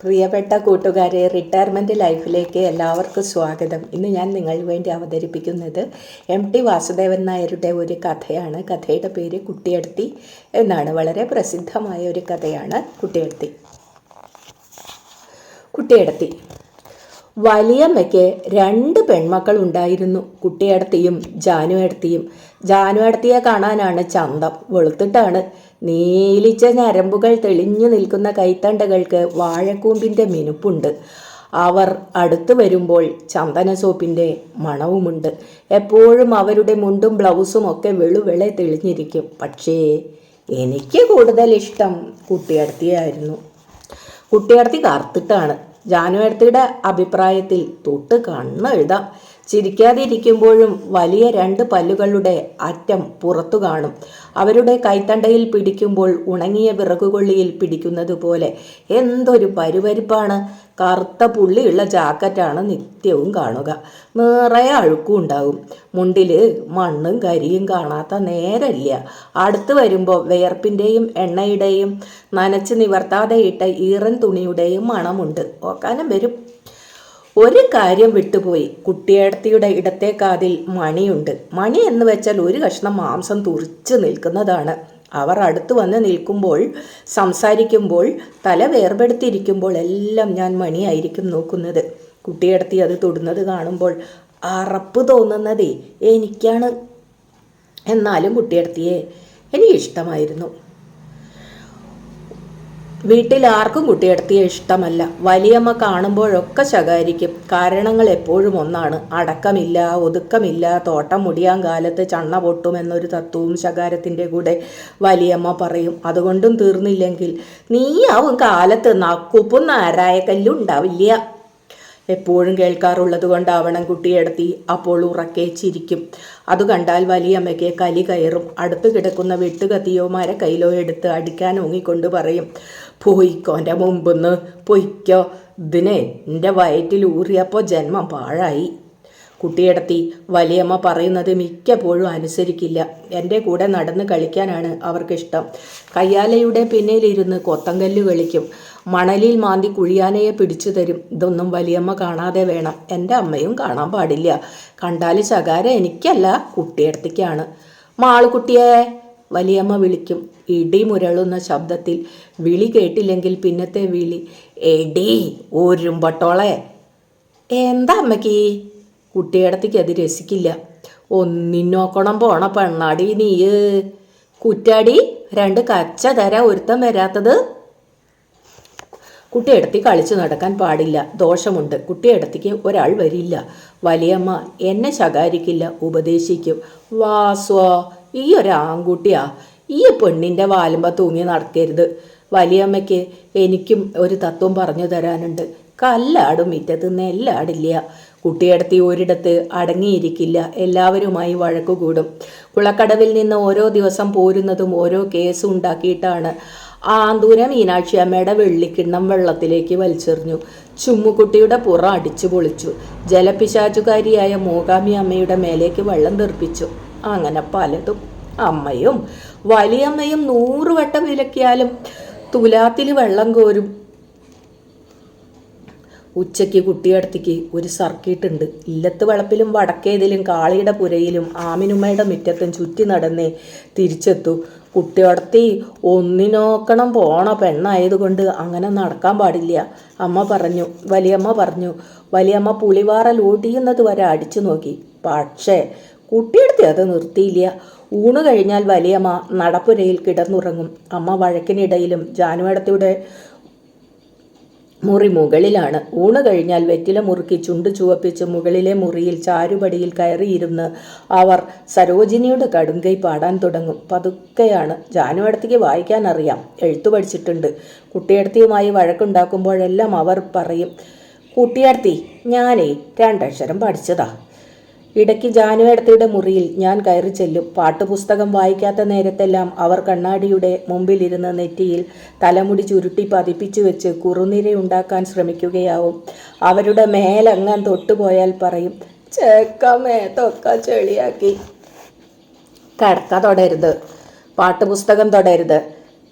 പ്രിയപ്പെട്ട കൂട്ടുകാരെ, റിട്ടയർമെൻറ്റ് ലൈഫിലേക്ക് എല്ലാവർക്കും സ്വാഗതം. ഇന്ന് ഞാൻ നിങ്ങൾക്ക് വേണ്ടി അവതരിപ്പിക്കുന്നത് MT വാസുദേവൻ നായരുടെ ഒരു കഥയാണ്. കഥയുടെ പേര് കുട്ടിയെടുത്തി എന്നാണ്. വളരെ പ്രസിദ്ധമായ ഒരു കഥയാണ് കുട്ടിയെടുത്തി. വലിയമ്മയ്ക്ക് 2 പെൺമക്കൾ ഉണ്ടായിരുന്നു, കുട്ടിയെടുത്തിയും ജാനുവേടത്തിയും. ജാനുവേടത്തിയെ കാണാനാണ് ചന്തം. വെളുത്തിട്ടാണ്. നീലിച്ച ഞരമ്പുകൾ തെളിഞ്ഞു നിൽക്കുന്ന കൈത്തണ്ടകൾക്ക് വാഴക്കൂമ്പിൻ്റെ മിനുപ്പുണ്ട്. അവർ അടുത്തു വരുമ്പോൾ ചന്ദന സോപ്പിൻ്റെ മണവുമുണ്ട്. എപ്പോഴും അവരുടെ മുണ്ടും ബ്ലൗസും ഒക്കെ വെളുവെളെ തെളിഞ്ഞിരിക്കും. പക്ഷേ എനിക്ക് കൂടുതൽ ഇഷ്ടം കുട്ടിയെടുത്തിയായിരുന്നു. കുട്ടിയെടുത്തി കറുത്തിട്ടാണ്. ജാനുവേടത്തിയുടെ അഭിപ്രായത്തിൽ തൊട്ട് കണ്ണെഴുതാം. ചിരിക്കാതിരിക്കുമ്പോഴും വലിയ 2 പല്ലുകളുടെ അറ്റം പുറത്തു കാണും. അവരുടെ കൈത്തണ്ടയിൽ പിടിക്കുമ്പോൾ ഉണങ്ങിയ വിറകുകൊള്ളിയിൽ പിടിക്കുന്നത് പോലെ. എന്തൊരു പരുപരിപ്പാണ്! കറുത്ത പുള്ളിയുള്ള ജാക്കറ്റാണ് നിത്യവും കാണുക. നിറയെ അഴുക്കും ഉണ്ടാവും. മുണ്ടിൽ മണ്ണും കരിയും കാണാത്ത നേരമില്ല. അടുത്ത് വരുമ്പോൾ വിയർപ്പിൻ്റെയും എണ്ണയുടെയും നനച്ച് നിവർത്താതെ ഇട്ട ഈറൻ തുണിയുടെയും മണമുണ്ട്. ഓക്കാനം വരും. ഒരു കാര്യം വിട്ടുപോയി. കുട്ടിയെടുത്തിയുടെ ഇടത്തെ കാതിൽ മണിയുണ്ട്. മണി എന്ന് വെച്ചാൽ ഒരു കഷ്ണം മാംസം തുറിച്ച് നിൽക്കുന്നതാണ്. അവർ അടുത്ത് വന്ന് നിൽക്കുമ്പോൾ, സംസാരിക്കുമ്പോൾ, തല വേർപെടുത്തിയിരിക്കുമ്പോൾ എല്ലാം ഞാൻ മണിയായിരിക്കും നോക്കുന്നത്. കുട്ടിയെടുത്തി അത് തൊടുന്നത് കാണുമ്പോൾ അറപ്പ് തോന്നുന്നതേ എനിക്കാണ്. എന്നാലും കുട്ടിയെടുത്തിയെ എനിക്കിഷ്ടമായിരുന്നു. വീട്ടിൽ ആർക്കും കുട്ടിയെടുത്തിയെ ഇഷ്ടമല്ല. വലിയമ്മ കാണുമ്പോഴൊക്കെ ശകാരിക്കും. കാരണങ്ങൾ എപ്പോഴും ഒന്നാണ്: അടക്കമില്ല, ഒതുക്കമില്ല, തോട്ടം മുടിയാൻ കാലത്ത് ചണ്ണ പൊട്ടുമെന്നൊരു തത്വവും ശകാരത്തിൻ്റെ കൂടെ വലിയമ്മ പറയും. അതുകൊണ്ടും തീർന്നില്ലെങ്കിൽ നീയാവും കാലത്ത് നക്കുപ്പും നാരായ കല്ലും ഉണ്ടാവില്ല. എപ്പോഴും കേൾക്കാറുള്ളത് കൊണ്ടാവണം കുട്ടിയെടുത്തി അപ്പോൾ ഉറക്കെ ചിരിക്കും. അത് കണ്ടാൽ വലിയമ്മയ്ക്ക് കലി കയറും. അടുത്ത് കിടക്കുന്ന വെട്ടുകത്തിയോ മരക്കൈലോ എടുത്ത് അടിക്കാൻ ഓങ്ങിക്കൊണ്ട് പറയും, പൊയ്ക്കോ എൻ്റെ മുമ്പെന്ന് പൊയ്ക്കോ, ഇതിനെ എൻ്റെ വയറ്റിൽ ഊറിയപ്പോൾ ജന്മം പാഴായി. കുട്ടിയെടുത്തി വലിയമ്മ പറയുന്നത് മിക്കപ്പോഴും അനുസരിക്കില്ല. എൻ്റെ കൂടെ നടന്ന് കളിക്കാനാണ് അവർക്കിഷ്ടം. കയ്യാലയുടെ പിന്നിലിരുന്ന് കൊത്തങ്കല്ല് കളിക്കും. മണലിൽ മാന്തി കുഴിയാനയെ പിടിച്ചു തരും. ഇതൊന്നും വലിയമ്മ കാണാതെ വേണം. എൻ്റെ അമ്മയും കാണാൻ പാടില്ല. കണ്ടാൽ ശകാര എനിക്കല്ല, കുട്ടിയെടുത്തിക്കാണ്. മാളുകുട്ടിയെ വലിയമ്മ വിളിക്കും, ഇടി മുരളുന്ന ശബ്ദത്തിൽ. വിളി കേട്ടില്ലെങ്കിൽ പിന്നത്തെ വിളി, എടി ഒരുമ്പട്ടോളെ. എന്താ അമ്മയ്ക്ക്? കുട്ടിയെടുത്തിക്ക് അത് രസിക്കില്ല. ഒന്നിനോക്കണം പോണ പെണ്ണാടി നീയ്. കുറ്റാടി 2 കച്ച തരാ ഒരുത്തം വരാത്തത്. കുട്ടിയെടുത്തി കളിച്ചു നടക്കാൻ പാടില്ല, ദോഷമുണ്ട്. കുട്ടിയെടുത്തിക്ക് ഒരാൾ വരില്ല. വലിയമ്മ എന്നെ ശകാരിക്കില്ല, ഉപദേശിക്കും. വാസ്വോ, ഈ ഒരു ആൺകുട്ടിയാ, ഈ പെണ്ണിൻ്റെ വാലുമ്പ തൂങ്ങി നടക്കരുത്. വലിയമ്മയ്ക്ക് എനിക്കും ഒരു തത്വം പറഞ്ഞു തരാനുണ്ട്. കല്ലാടും മിറ്റത്ത് നെല്ലാടില്ല. കുട്ടിയെടുത്തി ഒരിടത്ത് അടങ്ങിയിരിക്കില്ല. എല്ലാവരുമായി വഴക്കുകൂടും. കുളക്കടവിൽ നിന്ന് ഓരോ ദിവസം പോരുന്നതും ഓരോ കേസ് ഉണ്ടാക്കിയിട്ടാണ്. ആന്തൂര മീനാക്ഷി അമ്മയുടെ വെള്ളിക്കിണ്ണം വെള്ളത്തിലേക്ക് വലിച്ചെറിഞ്ഞു. ചുമ്മുകുട്ടിയുടെ പുറം അടിച്ചു പൊളിച്ചു. ജലപിശാചുകാരിയായ മൂകാമി അമ്മയുടെ മേലേക്ക് വെള്ളം തെറിപ്പിച്ചു. അങ്ങനെ പലതും. അമ്മയും വലിയമ്മയും 100 വട്ടം വിലക്കിയാലും തുലാത്തിൽ വെള്ളം കോരും. ഉച്ചയ്ക്ക് കുട്ടിയെടുത്തിക്ക് ഒരു സർക്കീട്ടുണ്ട്. ഇല്ലത്ത് വളപ്പിലും വടക്കേതിലും കാളിയുടെ പുരയിലും ആമിനുമ്മയുടെ മുറ്റത്തും ചുറ്റി നടന്നേ തിരിച്ചെത്തൂ. കുട്ടിയെടുത്തി ഒന്നിനോക്കണം പോണ പെണ്ണായതുകൊണ്ട് അങ്ങനെ നടക്കാൻ പാടില്ല. വലിയമ്മ പറഞ്ഞു. വലിയമ്മ പുളിവാറൽ ഓടിയുന്നത് വരെ അടിച്ചു നോക്കി. പക്ഷേ കുട്ടിയെടുത്തി അത് നിർത്തിയില്ല. ഊണ് കഴിഞ്ഞാൽ വലിയമ്മ നടപ്പുരയിൽ കിടന്നുറങ്ങും. അമ്മ വഴക്കിനിടയിലും ജാനുവേടത്തിയുടെ മുറി മുകളിലാണ്. ഊണ് കഴിഞ്ഞാൽ വെറ്റില മുറുക്കി ചുണ്ട് ചുവപ്പിച്ച് മുകളിലെ മുറിയിൽ ചാരുപടിയിൽ കയറിയിരുന്ന് അവർ സരോജിനിയുടെ കടുങ്കൈ പാടാൻ തുടങ്ങും. പതുക്കെയാണ്. ജാനുവേടത്തിക്ക് വായിക്കാൻ അറിയാം, എഴുത്തു പഠിച്ചിട്ടുണ്ട്. കുട്ടിയെടുത്തിയുമായി വഴക്കുണ്ടാക്കുമ്പോഴെല്ലാം അവർ പറയും, കുട്ടിയെടുത്തി ഞാനേ 2 അക്ഷരം പഠിച്ചതാ. ഇടയ്ക്ക് ജാനുവേടത്തിയുടെ മുറിയിൽ ഞാൻ കയറി ചെല്ലും. പാട്ടുപുസ്തകം വായിക്കാത്ത നേരത്തെല്ലാം അവർ കണ്ണാടിയുടെ മുമ്പിലിരുന്ന് നെറ്റിയിൽ തലമുടി ചുരുട്ടി പതിപ്പിച്ചു വെച്ച് കുറുനിരയുണ്ടാക്കാൻ ശ്രമിക്കുകയാവും. അവരുടെ മേലങ്ങാൻ തൊട്ടുപോയാൽ പറയും, ചേക്ക മേത്തൊക്കെ ചെളിയാക്കി. കിടക്ക തൊടരുത്, പാട്ടുപുസ്തകം തൊടരുത്,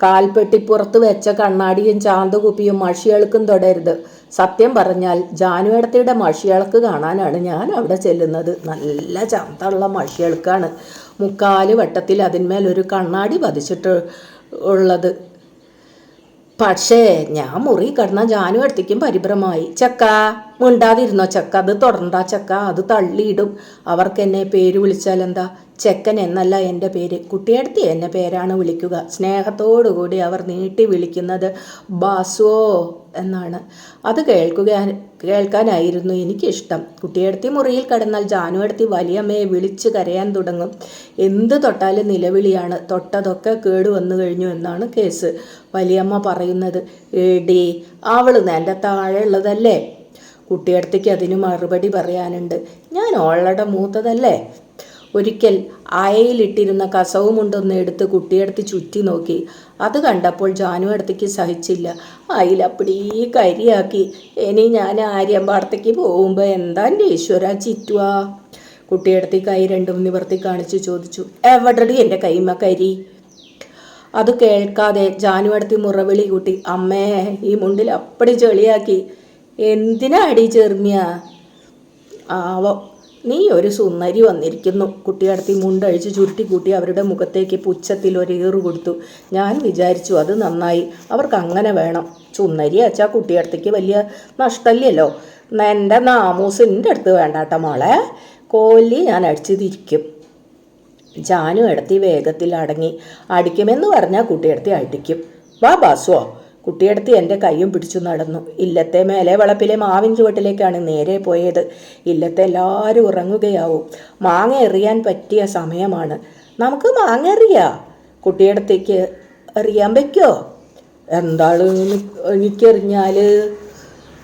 കാൽപ്പെട്ടിപ്പുറത്ത് വെച്ച കണ്ണാടിയും ചാന്തുകുപ്പിയും മഷിയളുക്കും തൊടരുത്. സത്യം പറഞ്ഞാൽ ജാനുവേടത്തിയുടെ മഷിയളക്ക് കാണാനാണ് ഞാൻ അവിടെ ചെല്ലുന്നത്. നല്ല ചന്തമുള്ള മഷിയളുക്കാണ്. മുക്കാല് വട്ടത്തിൽ അതിന്മേൽ ഒരു കണ്ണാടി പതിച്ചിട്ട് ഉള്ളത്. പക്ഷേ ഞാൻ മുറി കിടന്ന ജാനുവേടത്തിക്കും പരിഭ്രമമായി. ചക്ക മിണ്ടാതിരുന്നോ ചക്ക, അത് തുടണ്ട ചക്ക, അത് തള്ളിയിടും. അവർക്ക് എന്നെ പേര് വിളിച്ചാൽ എന്താ? ചെക്കൻ എന്നല്ല എൻ്റെ പേര്, കുട്ടിയെടുത്തി എന്നെ പേരാണ് വിളിക്കുക. സ്നേഹത്തോടുകൂടി അവർ നീട്ടി വിളിക്കുന്നത് ബാസുവോ എന്നാണ്. അത് കേൾക്കാനായിരുന്നു എനിക്കിഷ്ടം. കുട്ടിയെടുത്തി മുറിയിൽ കിടന്നാൽ ജാനുവെടുത്തി വലിയമ്മയെ വിളിച്ച് കരയാൻ തുടങ്ങും. എന്ത് തൊട്ടാലും നിലവിളിയാണ്. തൊട്ടതൊക്കെ കേടുവന്നു കഴിഞ്ഞു എന്നാണ് കേസ്. വലിയമ്മ പറയുന്നത്, ഏടി അവള് എൻ്റെ താഴെ ഉള്ളതല്ലേ. കുട്ടിയെടുത്തേക്ക് അതിന് മറുപടി പറയാനുണ്ട്. ഞാൻ ഓളുടെ മൂത്തതല്ലേ. ഒരിക്കൽ അയയിലിട്ടിരുന്ന കസവും മുണ്ടൊന്ന് എടുത്ത് കുട്ടിയെടുത്ത് ചുറ്റി നോക്കി. അത് കണ്ടപ്പോൾ ജാനുവെടുത്തേക്ക് സഹിച്ചില്ല. അയിലപ്പടി കരിയാക്കി. ഇനി ഞാൻ ആര്യമ്പാടത്തേക്ക് പോകുമ്പോൾ എന്താ എൻ്റെ ഈശ്വര ചിറ്റുവാ? കുട്ടിയെടുത്ത് കൈ രണ്ടും നിവർത്തി കാണിച്ച് ചോദിച്ചു. എവിടെടി എൻ്റെ കൈമ കരി? അത് കേൾക്കാതെ ജാനുവെടുത്തി മുറവിളി കൂട്ടി. അമ്മേ, ഈ മുണ്ടിൽ അപ്പടി ചെളിയാക്കി. എന്തിനാ അടി ചെറുമിയ? ആവോ, നീ ഒരു സുന്ദരി വന്നിരിക്കുന്നു. കുട്ടിയടത്തി മുണ്ടഴിച്ച് ചുരുട്ടിക്കൂട്ടി അവരുടെ മുഖത്തേക്ക് പുച്ഛത്തിൽ ഒരു ഏറു കൊടുത്തു. ഞാൻ വിചാരിച്ചു അത് നന്നായി, അവർക്ക് അങ്ങനെ വേണം. സുന്ദരി അച്ഛാ കുട്ടിയടത്തേക്ക് വലിയ നഷ്ടമല്ലല്ലോ. എൻ്റെ നാമൂസിൻ്റെ അടുത്ത് വേണ്ടാട്ട മോളെ, കോലി ഞാൻ അടിച്ച് തിരിക്കും. ജാനു എടുത്തി വേഗത്തിൽ അടങ്ങി. അടിക്കുമെന്ന് പറഞ്ഞാൽ കുട്ടിയടത്തി അടിക്കും. വാ ബാസുവോ. കുട്ടിയെടുത്ത് എൻ്റെ കൈയും പിടിച്ചു നടന്നു. ഇല്ലത്തെ മേലെ വളപ്പിലെ മാവിൻ ചുവട്ടിലേക്കാണ് നേരെ പോയത്. ഇല്ലത്തെ എല്ലാവരും ഉറങ്ങുകയാവും. മാങ്ങ എറിയാൻ പറ്റിയ സമയമാണ്. നമുക്ക് മാങ്ങ എറിയാം. കുട്ടിയെടുത്തേക്ക് എറിയാൻ പറ്റുമോ? എന്താണ് എനിക്കെറിഞ്ഞാൽ?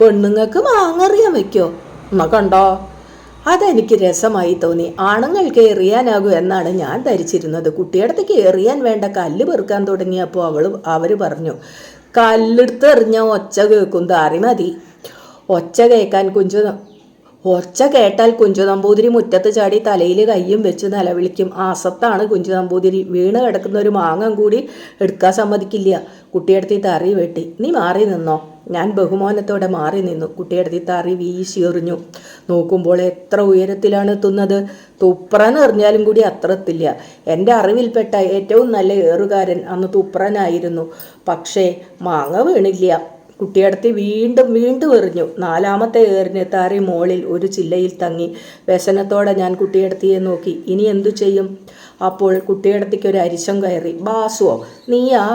പെണ്ണുങ്ങൾക്ക് മാങ്ങ എറിയാൻ വയ്ക്കോ? എന്നാ കണ്ടോ? അതെനിക്ക് രസമായി തോന്നി. ആണുങ്ങൾക്ക് എറിയാനാകൂ എന്നാണ് ഞാൻ ധരിച്ചിരുന്നത്. കുട്ടിയെടുത്തേക്ക് എറിയാൻ വേണ്ട കല്ല് പെറുക്കാൻ തുടങ്ങിയപ്പോൾ അവർ പറഞ്ഞു, കല്ലെടുത്ത് എറിഞ്ഞ ഒച്ച കേൾക്കും, താറി മതി. ഒച്ച കേട്ടാൽ കുഞ്ചു നമ്പൂതിരി മുറ്റത്ത് ചാടി തലയിൽ കയ്യും വെച്ച് നിലവിളിക്കും. ആസത്താണ് കുഞ്ചു നമ്പൂതിരി. വീണ് കിടക്കുന്ന ഒരു മാങ്ങം കൂടി എടുക്കാൻ സമ്മതിക്കില്ല. കുട്ടിയെടുത്തി തറി വെട്ടി. നീ മാറി നിന്നോ. ഞാൻ ബഹുമാനത്തോടെ മാറി നിന്നു. കുട്ടിയെടുത്തി തറി വീശി എറിഞ്ഞു. നോക്കുമ്പോൾ എത്ര ഉയരത്തിലാണ് എത്തുന്നത്. തുപ്രൻ എറിഞ്ഞാലും കൂടി അത്ര എത്തില്ല. എൻ്റെ അറിവിൽപ്പെട്ട ഏറ്റവും നല്ല ഏറുകാരൻ അന്ന് തുപ്രനായിരുന്നു. പക്ഷേ മാങ്ങ വീണില്ല. കുട്ടിയടത്തി വീണ്ടും എറിഞ്ഞു. നാലാമത്തെ ഏറിന് താറി മോളിൽ ഒരു ചില്ലയിൽ തങ്ങി. വ്യസനത്തോടെ ഞാൻ കുട്ടിയടത്തിയെ നോക്കി. ഇനി എന്തു ചെയ്യും? അപ്പോൾ കുട്ടിയടത്തിക്ക് ഒരു അരിശം കയറി. ബാസുവോ, നീയാ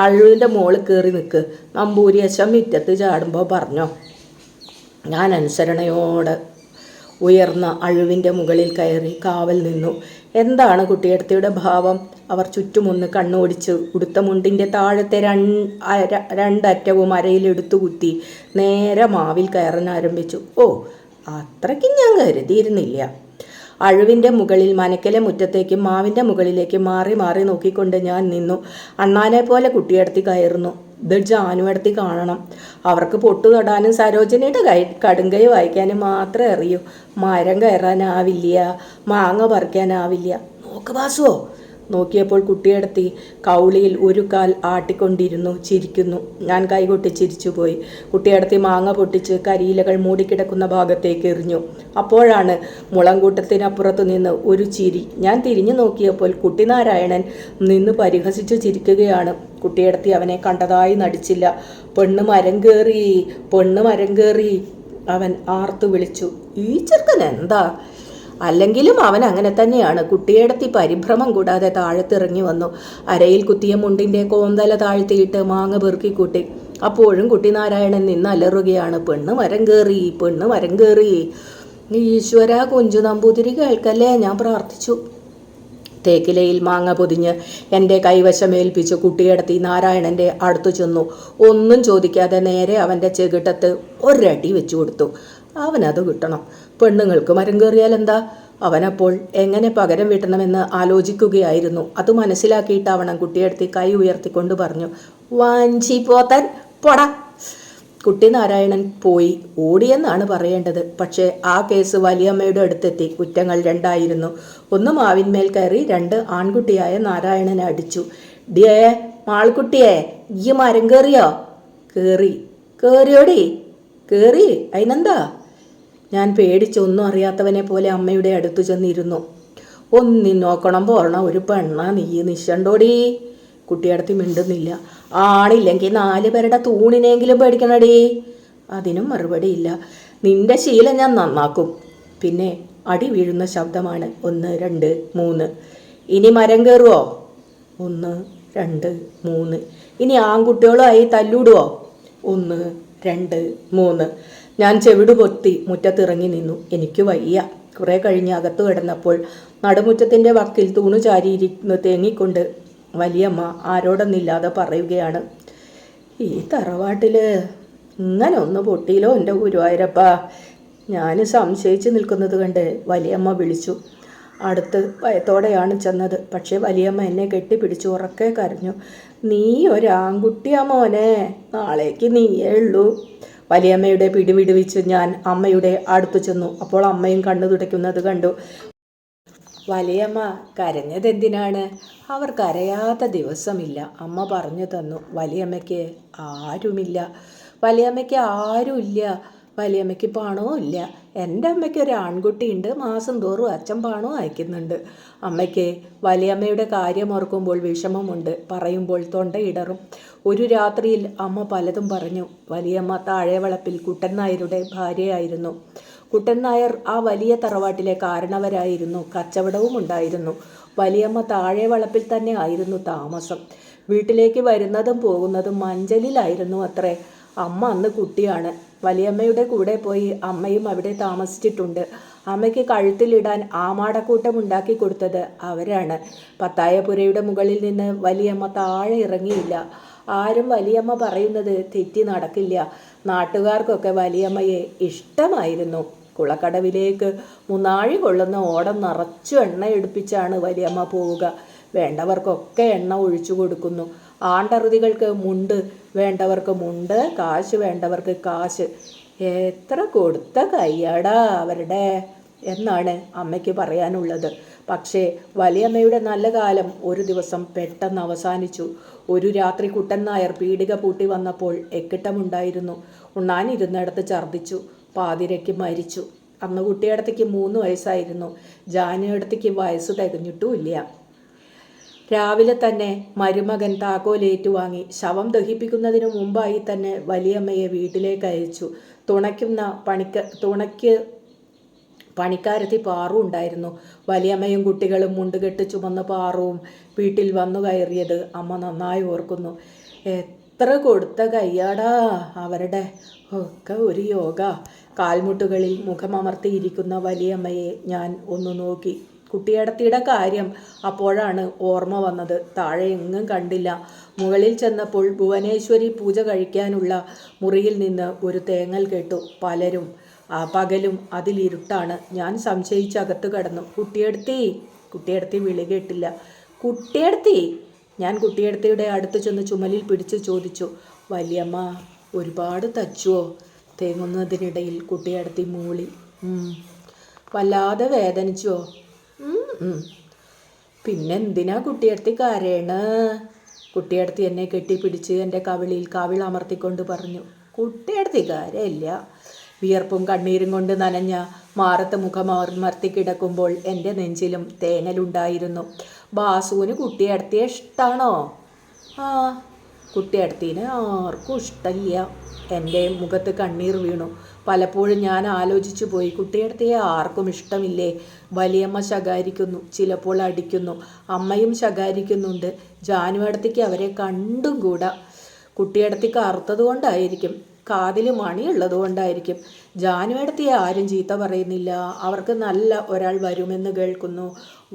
അഴുവിൻ്റെ മോളിൽ കയറി നിൽക്ക്. നമ്പൂരി അച്ഛൻ മുറ്റത്ത് ചാടുമ്പോൾ പറഞ്ഞോ. ഞാൻ അനുസരണയോടെ ഉയർന്ന അഴുവിൻ്റെ മുകളിൽ കയറി കാവൽ നിന്നു. എന്താണ് കുട്ടിയടത്തിയുടെ ഭാവം? അവർ ചുറ്റുമൊന്ന് കണ്ണോടിച്ച് ഉടുത്ത മുണ്ടിൻ്റെ താഴത്തെ രണ്ടറ്റവും അരയിലെടുത്തു കുത്തി നേരെ മാവിൽ കയറാൻ ആരംഭിച്ചു. ഓ, അത്രയ്ക്കും ഞാൻ കരുതിയിരുന്നില്ല. അഴുവിൻ്റെ മുകളിൽ മനക്കലെ മുറ്റത്തേക്കും മാവിൻ്റെ മുകളിലേക്കും മാറി മാറി നോക്കിക്കൊണ്ട് ഞാൻ നിന്നു. അണ്ണാനെ പോലെ കുട്ടിയടത്തി കയറുന്നു. ഇത് ജാനുവെടുത്തി കാണണം. അവർക്ക് പൊട്ടു തൊടാനും സരോജിനിയുടെ കടുങ്കൈ വായിക്കാനും മാത്രമേ അറിയൂ. മരം കയറാനാവില്ല, മാങ്ങ പറിക്കാനാവില്ല. നോക്ക് ബാസുവോ. നോക്കിയപ്പോൾ കുട്ടിയടത്തി കൗളിയിൽ ഒരു കാൽ ആട്ടിക്കൊണ്ടിരുന്നു, ചിരിക്കുന്നു. ഞാൻ കൈകൊട്ടി ചിരിച്ചുപോയി. കുട്ടിയടത്തി മാങ്ങ പൊട്ടിച്ച് കരിയിലകൾ മൂടിക്കിടക്കുന്ന ഭാഗത്തേക്ക് എറിഞ്ഞു. അപ്പോഴാണ് മുളങ്കൂട്ടത്തിനപ്പുറത്തു നിന്ന് ഒരു ചിരി. ഞാൻ തിരിഞ്ഞു നോക്കിയപ്പോൾ കുട്ടിനാരായണൻ നിന്ന് പരിഹസിച്ചു ചിരിക്കുകയാണ്. കുട്ടിയടത്തി അവനെ കണ്ടതായി നടിച്ചില്ല. പെണ്ണ് മരം കയറി അവൻ ആർത്തു വിളിച്ചു. ഈ ചെറുക്കൻ എന്താ? അല്ലെങ്കിലും അവൻ അങ്ങനെ തന്നെയാണ്. കുട്ടിയെടുത്തി പരിഭ്രമം കൂടാതെ താഴത്തിറങ്ങി വന്നു. അരയിൽ കുത്തിയ മുണ്ടിൻ്റെ കോന്തല താഴ്ത്തിയിട്ട് മാങ്ങ പെറുക്കിക്കൂട്ടി. അപ്പോഴും കുട്ടിനാരായണൻ നിന്ന് അലറുകയാണ്. പെണ്ണ് മരം കയറി. ഈശ്വര, കുഞ്ചു നമ്പൂതിരി കേൾക്കല്ലേ, ഞാൻ പ്രാർത്ഥിച്ചു. തേക്കിലയിൽ മാങ്ങ പൊതിഞ്ഞ് എൻ്റെ കൈവശമേൽപ്പിച്ച് കുട്ടിയെടുത്തി നാരായണൻ്റെ അടുത്തു ചെന്നു. ഒന്നും ചോദിക്കാതെ നേരെ അവൻ്റെ ചെകിട്ടത്ത് ഒരടി വെച്ചു കൊടുത്തു. അവനത് കിട്ടണം. പെണ്ണുങ്ങൾക്ക് മരം കയറിയാൽ എന്താ? അവനപ്പോൾ എങ്ങനെ പകരം വീട്ടണമെന്ന് ആലോചിക്കുകയായിരുന്നു. അത് മനസ്സിലാക്കിയിട്ടാവണം കുട്ടിയെടുത്തി കൈ ഉയർത്തിക്കൊണ്ട് പറഞ്ഞു, വാഞ്ചി പോത്തൻ പൊട. കുട്ടിനാരായണൻ പോയി. ഓടിയെന്നാണ് പറയേണ്ടത്. പക്ഷേ ആ കേസ് വലിയമ്മയുടെ അടുത്തെത്തി. കുറ്റങ്ങൾ രണ്ടായിരുന്നു. ഒന്ന് മാവിന്മേൽ കയറി, രണ്ട് ആൺകുട്ടിയായ നാരായണനെ അടിച്ചു. ഡിയേ മാൾക്കുട്ടിയെ ഈ മരം കയറിയോ? കേറിയോടി കേറി. അതിനെന്താ? ഞാൻ പേടിച്ചൊന്നും അറിയാത്തവനെ പോലെ അമ്മയുടെ അടുത്തു ചെന്നിരുന്നു. ഒന്നി നോക്കണം പോരണ ഒരു പെണ്ണ നീ നിശണ്ടോടി. കുട്ടിയടത്തി മിണ്ടുന്നില്ല. ആണില്ലെങ്കിൽ 4 പേരുടെ തൂണിനെങ്കിലും പേടിക്കണടി. അതിനും മറുപടിയില്ല. നിന്റെ ശീലം ഞാൻ നന്നാക്കും. പിന്നെ അടി വീഴുന്ന ശബ്ദമാണ്. 1 2 3. ഇനി മരം കയറുവോ? 1 2 3. ഇനി ആൺകുട്ടികളുമായി തല്ലൂടുവോ? 1 2 3. ഞാൻ ചെവിടു പൊത്തി മുറ്റത്തിറങ്ങി നിന്നു. എനിക്ക് വയ്യ. കുറെ കഴിഞ്ഞ് അകത്തു കിടന്നപ്പോൾ നടുമുറ്റത്തിൻ്റെ വക്കിൽ തൂണു ചാരിയിരിക്കുന്ന തേങ്ങിക്കൊണ്ട് വലിയമ്മ ആരോടൊന്നില്ലാതെ പറയുകയാണ്, ഈ തറവാട്ടിൽ ഇങ്ങനെ ഒന്ന് പൊട്ടിയിലോ എൻ്റെ ഗുരുവായൂരപ്പ. ഞാൻ സംശയിച്ച് നിൽക്കുന്നത് കണ്ട് വലിയമ്മ വിളിച്ചു. അടുത്ത് ഭയത്തോടെയാണ് ചെന്നത്. പക്ഷേ വലിയമ്മ എന്നെ കെട്ടിപ്പിടിച്ചു ഉറക്കെ കരഞ്ഞു. നീ ഒരാൺകുട്ടിയാ മോനെ, നാളേക്ക് നീയേ ഉള്ളൂ. വലിയമ്മയുടെ പിടിവിടുവിച്ച് ഞാൻ അമ്മയുടെ അടുത്തു ചെന്നു. അപ്പോൾ അമ്മയും കണ്ണു തുടയ്ക്കുന്നത് കണ്ടു. വലിയമ്മ കരഞ്ഞതെന്തിനാണ്? അവർ കരയാത്ത ദിവസമില്ല. അമ്മ പറഞ്ഞു തന്നു. വലിയമ്മയ്ക്ക് ആരുമില്ല. വലിയമ്മയ്ക്ക് ആരുമില്ല. വലിയമ്മയ്ക്ക് പണവും ഇല്ല. എൻ്റെ അമ്മയ്ക്ക് ഒരു ആൺകുട്ടിയുണ്ട്. മാസം തോറും അച്ഛൻ പണവും അയക്കുന്നുണ്ട്. അമ്മയ്ക്ക് വലിയമ്മയുടെ കാര്യം ഓർക്കുമ്പോൾ വിഷമമുണ്ട്. പറയുമ്പോൾ തൊണ്ടയിടറും. ഒരു രാത്രിയിൽ അമ്മ പലതും പറഞ്ഞു. വലിയമ്മ താഴെവളപ്പിൽ കുട്ടൻ നായരുടെ ഭാര്യയായിരുന്നു. കുട്ടൻ നായർ ആ വലിയ തറവാട്ടിലെ കാരണവരായിരുന്നു. കച്ചവടവും ഉണ്ടായിരുന്നു. വലിയമ്മ താഴെവളപ്പിൽ തന്നെ ആയിരുന്നു താമസം. വീട്ടിലേക്ക് വരുന്നതും പോകുന്നതും മഞ്ചലിലായിരുന്നു അത്രേ. അമ്മ അന്ന് കുട്ടിയാണ്. വലിയമ്മയുടെ കൂടെ പോയി അമ്മയും അവിടെ താമസിച്ചിട്ടുണ്ട്. അമ്മയ്ക്ക് കഴുത്തിലിടാൻ ആമാടക്കൂട്ടം ഉണ്ടാക്കി കൊടുത്തത് അവരാണ്. പത്തായപ്പുരയുടെ മുകളിൽ നിന്ന് വലിയമ്മ താഴെ ഇറങ്ങിയില്ല. ആരും വലിയമ്മ പറയുന്നത് തെറ്റി നടക്കില്ല. നാട്ടുകാർക്കൊക്കെ വലിയമ്മയെ ഇഷ്ടമായിരുന്നു. കുളക്കടവിലേക്ക് 3 നാഴി കൊള്ളുന്ന ഓടം നിറച്ചു എണ്ണ എടുപ്പിച്ചാണ് വലിയമ്മ പോവുക. വേണ്ടവർക്കൊക്കെ എണ്ണ ഒഴിച്ചു കൊടുക്കുന്നു. ആണ്ടറുതികൾക്ക് മുണ്ട് വേണ്ടവർക്ക് മുണ്ട്, കാശ് വേണ്ടവർക്ക് കാശ്. എത്ര കൊടുത്ത കയ്യാടാ അവരുടെ എന്നാണ് അമ്മയ്ക്ക് പറയാനുള്ളത്. പക്ഷേ വലിയമ്മയുടെ നല്ല കാലം ഒരു ദിവസം പെട്ടെന്ന് അവസാനിച്ചു. ഒരു രാത്രി കുട്ടൻ നായർ പീടിക പൂട്ടി വന്നപ്പോൾ എക്കിട്ടമുണ്ടായിരുന്നു. ഉണ്ണാനിരുന്നിടത്ത് ഛർദ്ദിച്ചു. പാതിരയ്ക്ക് മരിച്ചു. അന്ന് കുട്ടിയടത്തേക്ക് 3 വയസ്സായിരുന്നു. ജാനുവടത്തേക്ക് വയസ്സ് തികഞ്ഞിട്ടുമില്ല. രാവിലെ തന്നെ മരുമകൻ താക്കോലേറ്റുവാങ്ങി. ശവം ദഹിപ്പിക്കുന്നതിനു മുമ്പായി തന്നെ വലിയമ്മയെ വീട്ടിലേക്ക് അയച്ചു. തുണയ്ക്ക് പണിക്കാരത്തി പാറും ഉണ്ടായിരുന്നു. വലിയമ്മയും കുട്ടികളും മുണ്ടുകെട്ട് ചുമന്ന് പാറുവും വീട്ടിൽ വന്നു കയറിയത് അമ്മ നന്നായി ഓർക്കുന്നു. എത്ര കൊടുത്ത കയ്യാടാ അവരുടെ ഒക്കെ ഒരു യോഗ. കാൽമുട്ടുകളിൽ മുഖമമർത്തിയിരിക്കുന്ന വലിയമ്മയെ ഞാൻ ഒന്ന് നോക്കി. കുട്ടിയടത്തിയുടെ കാര്യം അപ്പോഴാണ് ഓർമ്മ വന്നത്. താഴെ എങ്ങും കണ്ടില്ല. മുകളിൽ ചെന്നപ്പോൾ ഭുവനേശ്വരി പൂജ കഴിക്കാനുള്ള മുറിയിൽ നിന്ന് ഒരു തേങ്ങൽ കേട്ടു. പകലും അതിലിരുട്ടാണ്. ഞാൻ സംശയിച്ചകത്ത് കടന്നു. കുട്ടിയടത്തി വിളി കേട്ടില്ല. കുട്ടിയടത്തി. ഞാൻ കുട്ടിയടത്തിയുടെ അടുത്ത് ചെന്ന് ചുമലിൽ പിടിച്ച് ചോദിച്ചു. വലിയമ്മ ഒരുപാട് തച്ചുവോ? തേങ്ങുന്നതിനിടയിൽ കുട്ടിയടത്തി മൂളി. വല്ലാതെ വേദനിച്ചോ? പിന്നെന്തിനാ കുട്ടിയടത്തി കരയണ്? കുട്ടിയടത്തി എന്നെ കെട്ടിപ്പിടിച്ച് എൻ്റെ കവിൾ അമർത്തിക്കൊണ്ട് പറഞ്ഞു. കുട്ടിയടത്തി കരയില്ല. വിയർപ്പും കണ്ണീരും കൊണ്ട് നനഞ്ഞ മാറത്ത് മുഖമർത്തി കിടക്കുമ്പോൾ എൻ്റെ നെഞ്ചിലും തേങ്ങലുണ്ടായിരുന്നു. ബാസുവിന് കുട്ടിയടത്തിയെ ഇഷ്ടാണോ? ആ, കുട്ടിയടത്തീനെ ആർക്കും ഇഷ്ടമില്ല. എൻ്റെ മുഖത്ത് കണ്ണീർ വീണു. പലപ്പോഴും ഞാൻ ആലോചിച്ചു പോയി, കുട്ടിയടത്തിയെ ആർക്കും ഇഷ്ടമില്ലേ? വലിയമ്മ ശകാരിക്കുന്നു, ചിലപ്പോൾ അടിക്കുന്നു. അമ്മയും ശകാരിക്കുന്നുണ്ട്. ജാനുവടത്തിക്ക് അവരെ കണ്ടും കൂടാ. കുട്ടിയടത്തിക്ക് അറുത്തത് കൊണ്ടായിരിക്കും, കാതിൽ മണിയുള്ളത് കൊണ്ടായിരിക്കും. ജാനുവടത്തിയെ ആരും ചീത്ത പറയുന്നില്ല. അവർക്ക് നല്ല ഒരാൾ വരുമെന്ന് കേൾക്കുന്നു.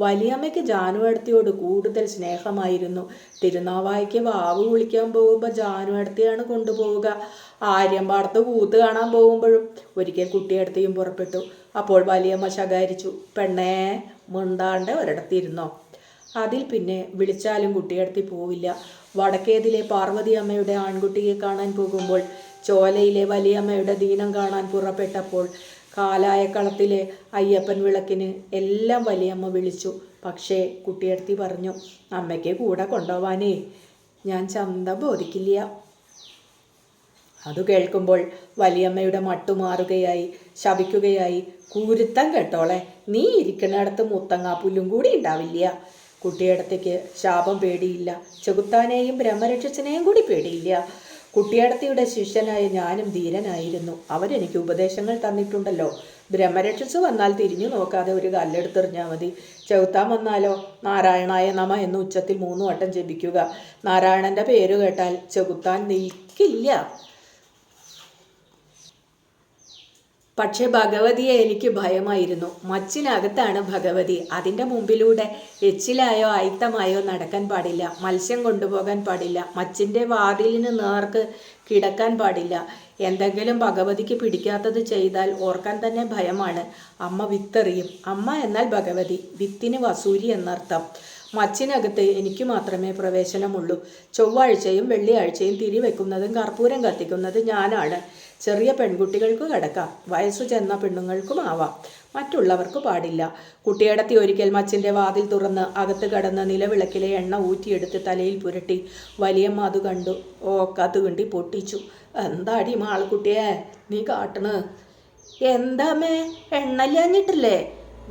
വലിയമ്മയ്ക്ക് ജാനുവടത്തിയോട് കൂടുതൽ സ്നേഹമായിരുന്നു. തിരുനാവായിക്ക് വാവ് വിളിക്കാൻ പോകുമ്പോൾ ജാനുവടത്തിയാണ് കൊണ്ടുപോവുക. ആര്യമ്പാടത്ത് കൂത്ത് കാണാൻ പോകുമ്പോഴും ഒരിക്കൽ കുട്ടിയടത്തിയും പുറപ്പെട്ടു. അപ്പോൾ വലിയമ്മ ശകാരിച്ചു, പെണ്ണേ മിണ്ടാണ്ട് ഒരിടത്തിരുന്നോ. അതിൽ പിന്നെ വിളിച്ചാലും കുട്ടിയടത്തി പോവില്ല. വടക്കേതിലെ പാർവതി അമ്മയുടെ ആൺകുട്ടിയെ കാണാൻ പോകുമ്പോൾ, ചോലയിലെ വലിയമ്മയുടെ ദീനം കാണാൻ പുറപ്പെട്ടപ്പോൾ, കാലായ കളത്തിലെ അയ്യപ്പൻ വിളക്കിന് എല്ലാം വലിയമ്മ വിളിച്ചു. പക്ഷേ കുട്ടിയടത്തി പറഞ്ഞു, അമ്മയ്ക്ക് കൂടെ കൊണ്ടുപോവാനേ. ഞാൻ ചന്തം ബോധിക്കില്ല. അതു കേൾക്കുമ്പോൾ വലിയമ്മയുടെ മട്ടുമാറുകയായി, ശപിക്കുകയായി. കൂരുത്തം കേട്ടോളെ, നീ ഇരിക്കുന്നിടത്ത് മുത്തങ്ങാപ്പുല്ലും കൂടി ഉണ്ടാവില്ല. കുട്ടിയടത്തേക്ക് ശാപം പേടിയില്ല, ചെകുത്താനെയും ബ്രഹ്മരക്ഷസനെയും കൂടി പേടിയില്ല. കുട്ടിയടത്തിയുടെ ശിഷ്യനായ ഞാനും ധീരനായിരുന്നു. അവരെനിക്ക് ഉപദേശങ്ങൾ തന്നിട്ടുണ്ടല്ലോ. ബ്രഹ്മരക്ഷസ് വന്നാൽ തിരിഞ്ഞു നോക്കാതെ ഒരു കല്ലെടുത്തെറിഞ്ഞാൽ മതി. ചെകുത്താൻ വന്നാലോ, നാരായണായ നമ എന്ന് ഉച്ചത്തിൽ 3 വട്ടം ജപിക്കുക. നാരായണന്റെ പേര് കേട്ടാൽ ചെകുത്താൻ നിൽക്കില്ല. പക്ഷെ ഭഗവതിയെ എനിക്ക് ഭയമായിരുന്നു. മച്ചിനകത്താണ് ഭഗവതി. അതിൻ്റെ മുമ്പിലൂടെ എച്ചിലായോ അയിത്തമായോ നടക്കാൻ പാടില്ല. മത്സ്യം കൊണ്ടുപോകാൻ പാടില്ല. മച്ചിൻ്റെ വാതിലിന് നേർക്ക് കിടക്കാൻ പാടില്ല. എന്തെങ്കിലും ഭഗവതിക്ക് പിടിക്കാത്തത് ചെയ്താൽ ഓർക്കാൻ തന്നെ ഭയമാണ്. അമ്മ വിത്തെറിയും. അമ്മ എന്നാൽ ഭഗവതി, വിത്തിന് വസൂരി എന്നർത്ഥം. മച്ചിനകത്ത് എനിക്ക് മാത്രമേ പ്രവേശനമുള്ളൂ. ചൊവ്വാഴ്ചയും വെള്ളിയാഴ്ചയും തിരി വെക്കുന്നതും കർപ്പൂരം കത്തിക്കുന്നതും ഞാനാണ്. ചെറിയ പെൺകുട്ടികൾക്ക് കിടക്കാം, വയസ്സു ചെന്ന പെണ്ണുങ്ങൾക്കും ആവാം, മറ്റുള്ളവർക്ക് പാടില്ല. കുട്ടിയടത്തി ഒരിക്കൽ മച്ചിൻ്റെ വാതിൽ തുറന്ന് അകത്ത് കടന്ന് നിലവിളക്കിലെ എണ്ണ ഊറ്റിയെടുത്ത് തലയിൽ പുരട്ടി. വലിയമ്മ അത് കണ്ടു. കത്തുകണ്ടി പൊട്ടിച്ചു. എന്താടി മാൾക്കുട്ടിയെ നീ കാട്ടണ്? എന്താമ്മേ, എണ്ണല്ലാഞ്ഞിട്ടില്ലേ?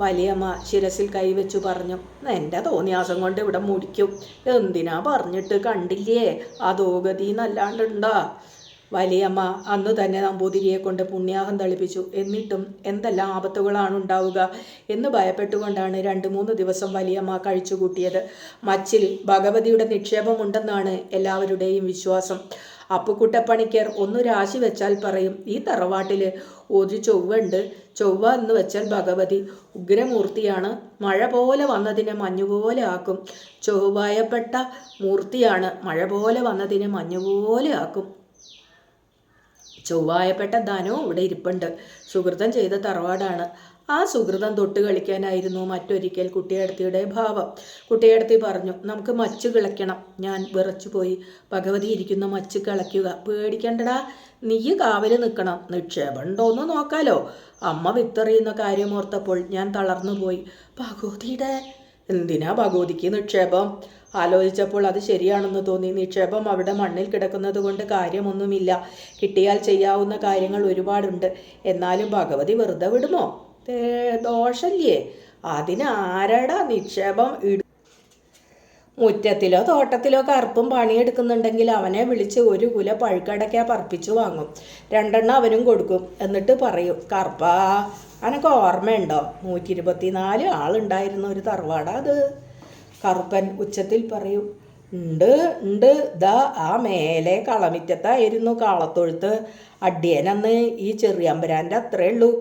വലിയമ്മ ശിരസിൽ കൈവച്ചു പറഞ്ഞു. എൻ്റെ തോന്നിയാസം കൊണ്ട് ഇവിടെ മുടിക്കും. എന്തിനാ പറഞ്ഞിട്ട് കണ്ടില്ലേ, അതോഗതി നല്ലാണ്ടുണ്ടാ. വലിയമ്മ അന്നു തന്നെ നമ്പൂതിരിയെ കൊണ്ട് പുണ്യാഹം തളിപ്പിച്ചു. എന്നിട്ടും എന്തെല്ലാം ആപത്തുകളാണ് ഉണ്ടാവുക എന്ന് ഭയപ്പെട്ടുകൊണ്ടാണ് 2-3 ദിവസം വലിയമ്മ കഴിച്ചുകൂട്ടിയത്. മച്ചിൽ ഭഗവതിയുടെ നിക്ഷേപമുണ്ടെന്നാണ് എല്ലാവരുടെയും വിശ്വാസം. അപ്പുക്കുട്ടപ്പണിക്കർ ഒന്ന് രാശി വെച്ചാൽ പറയും, ഈ തറവാട്ടിൽ ഒരു ചൊവ്വുണ്ട്. ചൊവ്വ എന്ന് വെച്ചാൽ ഭഗവതി ഉഗ്രമൂർത്തിയാണ്. മഴ പോലെ വന്നതിനെ മഞ്ഞുപോലെ ആക്കും. ചൊവ്വായപ്പെട്ട മൂർത്തിയാണ്. മഴ പോലെ വന്നതിനെ മഞ്ഞുപോലെ ആക്കും. ചൊവ്വായപ്പെട്ട ധനവും ഇവിടെ ഇരിപ്പുണ്ട്. സുഹൃതം ചെയ്ത തറവാടാണ്. ആ സുഹൃതം തൊട്ട് കളിക്കാനായിരുന്നു മറ്റൊരിക്കൽ കുട്ടിയടത്തിയുടെ ഭാവം. കുട്ടിയടത്തി പറഞ്ഞു, നമുക്ക് മച്ച് കിളയ്ക്കണം. ഞാൻ വിറച്ചുപോയി. ഭഗവതി ഇരിക്കുന്ന മച്ച് കിളയ്ക്കുക. പേടിക്കണ്ടടാ, നീ കാവല് നിൽക്കണം. നിക്ഷേപം ഉണ്ടോന്ന് നോക്കാലോ. അമ്മ വിത്തെറിയുന്ന കാര്യമോർത്തപ്പോൾ ഞാൻ തളർന്നുപോയി. ഭഗവതിയുടെ എന്തിനാ ഭഗവതിക്ക് നിക്ഷേപം? ആലോചിച്ചപ്പോൾ അത് ശരിയാണെന്ന് തോന്നി. നിക്ഷേപം അവിടെ മണ്ണിൽ കിടക്കുന്നത് കൊണ്ട് കാര്യമൊന്നുമില്ല. കിട്ടിയാൽ ചെയ്യാവുന്ന കാര്യങ്ങൾ ഒരുപാടുണ്ട്. എന്നാലും ഭഗവതി വെറുതെ വിടുമോ? ദോഷല്ലേ? അതിനാരടാ നിക്ഷേപം മുറ്റത്തിലോ തോട്ടത്തിലോ കറുപ്പും പണിയെടുക്കുന്നുണ്ടെങ്കിൽ അവനെ വിളിച്ച് ഒരു കുല പഴുക്കടയ്ക്ക പറപ്പിച്ചു വാങ്ങും. 2 എണ്ണം അവനും കൊടുക്കും. എന്നിട്ട് പറയും, കറുപ്പാ, അനക്ക് ഓർമ്മയുണ്ടോ, 124 ആളുണ്ടായിരുന്ന ഒരു തറവാടാ അത്. കറുപ്പൻ ഉച്ചത്തിൽ പറയും, ഉണ്ട്. ദാ ആ മേലെ കളമിറ്റത്തായിരുന്നു കാളത്തൊഴുത്ത്. അടിയനന്ന് ഈ ചെറിയമ്പരാൻ്റെ അത്രേ ഉള്ളൂ.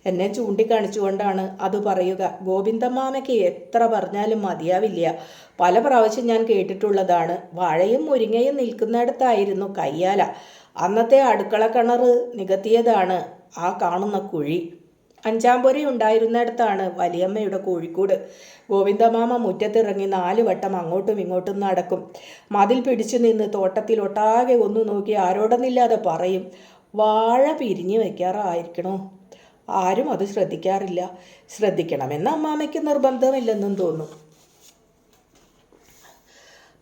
എന്നെ ചൂണ്ടിക്കാണിച്ചുകൊണ്ടാണ് അത് പറയുക. ഗോവിന്ദമാമയ്ക്ക് എത്ര പറഞ്ഞാലും മതിയാവില്ല. പല പ്രാവശ്യം ഞാൻ കേട്ടിട്ടുള്ളതാണ്. വാഴയും മുരിങ്ങയും നിൽക്കുന്നിടത്തായിരുന്നു കയ്യാല. അന്നത്തെ അടുക്കള കിണർ നികത്തിയതാണ് ആ കാണുന്ന കുഴി. 5-ാം പൊരി ഉണ്ടായിരുന്നിടത്താണ് വലിയമ്മയുടെ കോഴിക്കോട്. ഗോവിന്ദമാമ മുറ്റത്തിറങ്ങി 4 വട്ടം അങ്ങോട്ടും ഇങ്ങോട്ടും നടക്കും. മതിൽ പിടിച്ചു നിന്ന് തോട്ടത്തിലൊട്ടാകെ ഒന്ന് നോക്കി ആരോടൊന്നില്ലാതെ പറയും, വാഴ പിരിഞ്ഞു വയ്ക്കാറായിരിക്കണോ? ആരും അത് ശ്രദ്ധിക്കാറില്ല. ശ്രദ്ധിക്കണമെന്ന് അമ്മാമ്മയ്ക്ക് നിർബന്ധമില്ലെന്നും തോന്നും.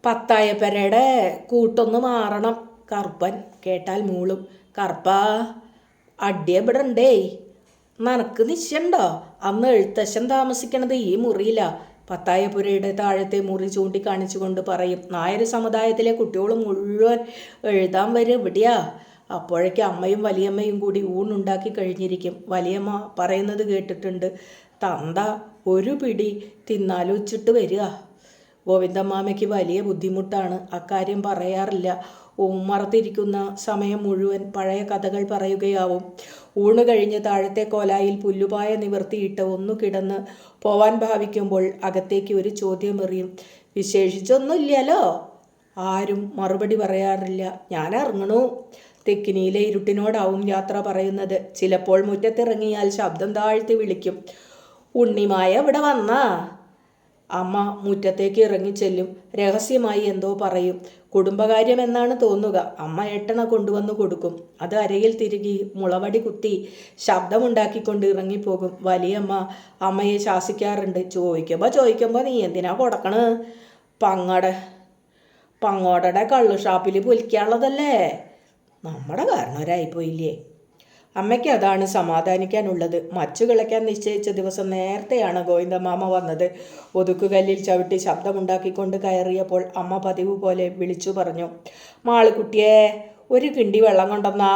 പത്തായപ്പരയുടെ കൂട്ടൊന്ന് മാറണം. കറുപ്പൻ കേട്ടാൽ മൂളും, കറുപ്പാ, അടിയപ്പെടണ്ടേ? നനക്ക് നിശ്ചയുണ്ടോ? അന്ന് എഴുത്തച്ഛൻ താമസിക്കണത് ഈ മുറിയിലാ. പത്തായപ്പുരയുടെ താഴത്തെ മുറി ചൂണ്ടിക്കാണിച്ചുകൊണ്ട് പറയും, നായർ സമുദായത്തിലെ കുട്ടികൾ മുഴുവൻ എഴുതാൻ വരും ഇവിടെയാ. അപ്പോഴേക്ക് അമ്മയും വലിയമ്മയും കൂടി ഊണുണ്ടാക്കി കഴിഞ്ഞിരിക്കും. വലിയമ്മ പറയുന്നത് കേട്ടിട്ടുണ്ട്, തന്ത ഒരു പിടി തിന്നാലോച്ചിട്ട് വരിക. ഗോവിന്ദമ്മാമയ്ക്ക് വലിയ ബുദ്ധിമുട്ടാണ്. അക്കാര്യം പറയാറില്ല. ഉമ്മറത്തിരിക്കുന്ന സമയം മുഴുവൻ പഴയ കഥകൾ പറയുകയാവും. ഊണ് കഴിഞ്ഞ് താഴത്തെ കോലായിൽ പുല്ലുപായ നിവർത്തിയിട്ട് ഒന്നു കിടന്ന് പോവാൻ ഭാവിക്കുമ്പോൾ അകത്തേക്ക് ഒരു ചോദ്യം എറിയും, വിശേഷിച്ചൊന്നുമില്ലല്ലോ. ആരും മറുപടി പറയാറില്ല. ഞാൻ ഇറങ്ങണു. തെക്കിനിയിലെ ഇരുട്ടിനോടാവും യാത്ര പറയുന്നത്. ചിലപ്പോൾ മുറ്റത്തിറങ്ങിയാൽ ശബ്ദം താഴ്ത്തി വിളിക്കും, ഉണ്ണിമായ ഇവിടെ വന്നാ. അമ്മ മുറ്റത്തേക്ക് ഇറങ്ങിച്ചെല്ലും. രഹസ്യമായി എന്തോ പറയും. കുടുംബകാര്യമെന്നാണ് തോന്നുക. അമ്മ 8 എണ്ണ കൊണ്ടുവന്ന് കൊടുക്കും. അത് അരയിൽ തിരുകി മുളവടി കുത്തി ശബ്ദമുണ്ടാക്കിക്കൊണ്ട് ഇറങ്ങിപ്പോകും. വലിയമ്മ അമ്മയെ ശാസിക്കാറുണ്ട്, ചോദിക്കുമ്പോൾ നീ എന്തിനാ കൊടുക്കണ്? പങ്ങോടയുടെ കള്ളു ഷാപ്പിൽ പൊലിക്കാനുള്ളതല്ലേ. നമ്മുടെ കാരണവരായിപ്പോയില്ലേ. അമ്മയ്ക്ക് അതാണ് സമാധാനിക്കാനുള്ളത്. മച്ചു കിളയ്ക്കാൻ നിശ്ചയിച്ച ദിവസം നേരത്തെയാണ് ഗോവിന്ദമാമ വന്നത്. ഒതുക്കുകല്ലിൽ ചവിട്ടി ശബ്ദമുണ്ടാക്കിക്കൊണ്ട് കയറിയപ്പോൾ അമ്മ പതിവ് പോലെ വിളിച്ചു പറഞ്ഞു, മാളുകുട്ടിയെ, ഒരു കിണ്ടി വെള്ളം കൊണ്ടെന്നാ.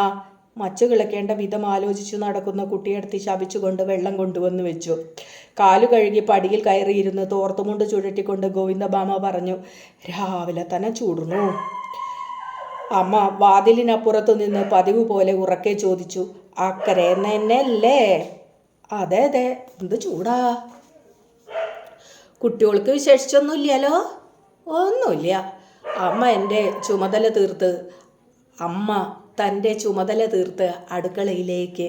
മച്ചു കിളയ്ക്കേണ്ട വിധം ആലോചിച്ചു നടക്കുന്ന കുട്ടിയെടുത്ത് ശപിച്ചുകൊണ്ട് വെള്ളം കൊണ്ടുവന്ന് വെച്ചു. കാലു കഴുകി പടിയിൽ കയറിയിരുന്ന് തോർത്തുമുണ്ട് ചുഴറ്റിക്കൊണ്ട് ഗോവിന്ദമാമ പറഞ്ഞു, രാവിലെ തന്നെ ചൂടുന്നു. അമ്മ വാതിലിനപ്പുറത്തു നിന്ന് പതിവ് പോലെ ഉറക്കെ ചോദിച്ചു, അക്കരെ തന്നെയല്ലേ? അതെ അതെ, എന്ത് ചൂടാ. കുട്ടികൾക്ക് വിശേഷിച്ചൊന്നുമില്ലല്ലോ? ഒന്നുമില്ല. അമ്മ തൻ്റെ ചുമതല തീർത്ത് അടുക്കളയിലേക്ക്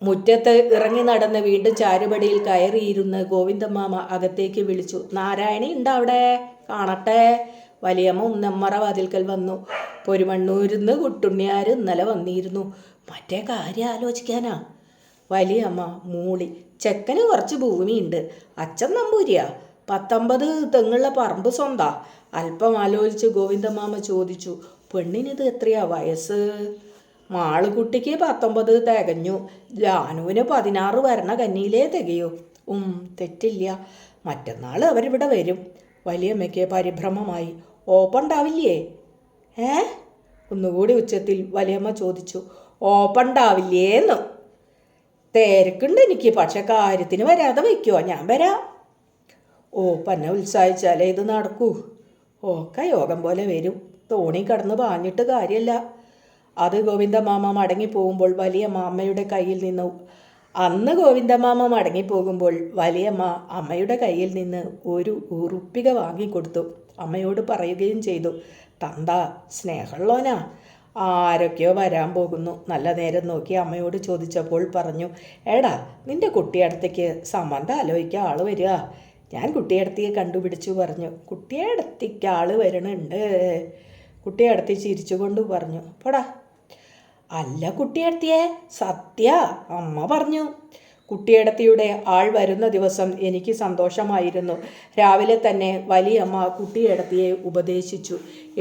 മുറ്റത്ത് ഇറങ്ങി നടന്ന് വീണ്ടും ചാരുപടിയിൽ കയറിയിരുന്ന് ഗോവിന്ദമാമ അകത്തേക്ക് വിളിച്ചു, നാരായണി ഉണ്ടോ അവിടെ? കാണട്ടെ. വലിയമ്മ ഉന്നമ്മറ വാതിൽക്കൽ വന്നു. പൊരുമണ്ണൂരിന്ന് കുട്ടുണ്ണിയാർ ഇന്നലെ വന്നിരുന്നു. മറ്റേ കാര്യം ആലോചിക്കാനാ. വലിയമ്മ മൂളി. ചെക്കന് കുറച്ച് ഭൂമിയുണ്ട്. അച്ഛൻ നമ്പൂരിയാ. 19 തെങ്ങുള്ള പറമ്പ് സ്വന്താ. അല്പം ആലോചിച്ച് ഗോവിന്ദമാമ ചോദിച്ചു, പെണ്ണിനിത് എത്രയാ വയസ്സ്? മാളുകുട്ടിക്ക് 19 തികഞ്ഞു. ജാനുവിന് 16 വരണ കന്നിയിലേ തികയൂ. തെറ്റില്ല. മറ്റന്നാൾ അവരിവിടെ വരും. വലിയമ്മയ്ക്ക് പരിഭ്രമമായി. ഓപ്പണ്ടാവില്ലേ? ഒന്നുകൂടി ഉച്ചത്തിൽ വലിയമ്മ ചോദിച്ചു. ഓപ്പണ്ടാവില്ലേന്ന്? തിരക്കുണ്ട് എനിക്ക്, പക്ഷെ കാര്യത്തിന് വരാതെ വയ്ക്കുമോ? ഞാൻ വരാം. പന്നെ ഉത്സാഹിച്ചാലേ ഇത് നടക്കൂ. ഒക്കെ യോഗം പോലെ വരും. തോണി കടന്ന് പാഞ്ഞിട്ട് കാര്യമല്ല. അത് ഗോവിന്ദമാമ മടങ്ങിപ്പോകുമ്പോൾ വലിയമ്മ അമ്മയുടെ കയ്യിൽ നിന്ന് വലിയമ്മ അമ്മയുടെ കയ്യിൽ നിന്ന് ഒരു ഉറുപ്പിക വാങ്ങിക്കൊടുത്തു. അമ്മയോട് പറയുകയും ചെയ്തു, തന്ത സ്നേഹമുള്ളോനാ. ആരൊക്കെയോ വരാൻ പോകുന്നു. നല്ല നേരം നോക്കി അമ്മയോട് ചോദിച്ചപ്പോൾ പറഞ്ഞു, എടാ, നിന്റെ കുട്ടിയടുത്തേക്ക് സംബന്ധം ആലോചിക്കാൻ ആൾ വരിക. ഞാൻ കുട്ടിയടുത്തേക്ക് കണ്ടുപിടിച്ചു പറഞ്ഞു. കുട്ടിയടുത്തേക്ക് ആൾ വരണുണ്ട്. കുട്ടിയടുത്ത് ചിരിച്ചുകൊണ്ട് പറഞ്ഞു, പോടാ. അല്ല കുട്ടിയടുത്തിയെ, സത്യ, അമ്മ പറഞ്ഞു. കുട്ടിയടത്തിയുടെ ആൾ വരുന്ന ദിവസം എനിക്ക് സന്തോഷമായിരുന്നു. രാവിലെ തന്നെ വലിയമ്മ കുട്ടിയടത്തിയെ ഉപദേശിച്ചു,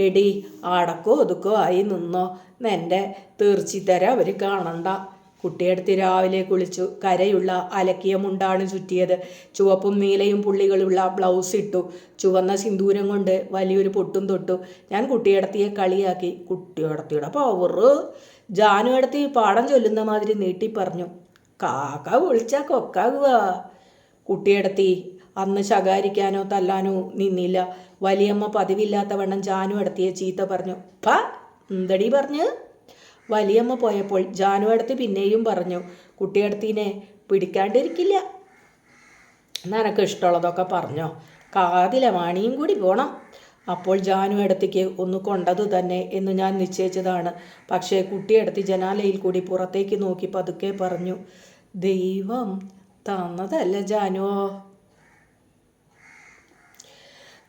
എടി, അടക്കോ ഒതുക്കോ ആയി നിന്നോ, നിൻ്റെ തീർച്ചിത്തര അവർ കാണണ്ട. കുട്ടിയടത്തി രാവിലെ കുളിച്ചു. കരയുള്ള അലക്കിയ മുണ്ടാണ് ചുറ്റിയത്. ചുവപ്പും നീലയും പുള്ളികളുള്ള ബ്ലൗസ് ഇട്ടു. ചുവന്ന സിന്ദൂരം കൊണ്ട് വലിയൊരു പൊട്ടും തൊട്ടു. ഞാൻ കുട്ടിയടത്തിയെ കളിയാക്കി. കുട്ടിയടത്തിയുടെ പവറ്! ജാനു അടുത്തി പാഠം ചൊല്ലുന്ന മാതിരി നീട്ടി പറഞ്ഞു. കാക്ക വിളിച്ചാൽ കൊക്കാകുക. കുട്ടിയടത്തി അന്ന് ശകാരിക്കാനോ തല്ലാനോ നിന്നില്ല. വലിയമ്മ പതിവില്ലാത്തവണ്ണം ജാനു അടുത്തിയെ ചീത്ത പറഞ്ഞു. എന്തടി പറഞ്ഞ്? വലിയമ്മ പോയപ്പോൾ ജാനു അടുത്ത് പിന്നെയും പറഞ്ഞു, കുട്ടിയടത്തിനെ പിടിക്കാണ്ടിരിക്കില്ല. നിനക്ക് ഇഷ്ടമുള്ളതൊക്കെ പറഞ്ഞോ, കാതിലെ മണിയും കൂടി പോണം. അപ്പോൾ ജാനു അടുത്തേക്ക് ഒന്ന് കൊണ്ടതു തന്നെ എന്ന് ഞാൻ നിശ്ചയിച്ചതാണ്. പക്ഷേ കുട്ടിയടുത്ത് ജനാലയിൽ കൂടി പുറത്തേക്ക് നോക്കി പതുക്കെ പറഞ്ഞു, ദൈവം തന്നതല്ല ജാനുവോ.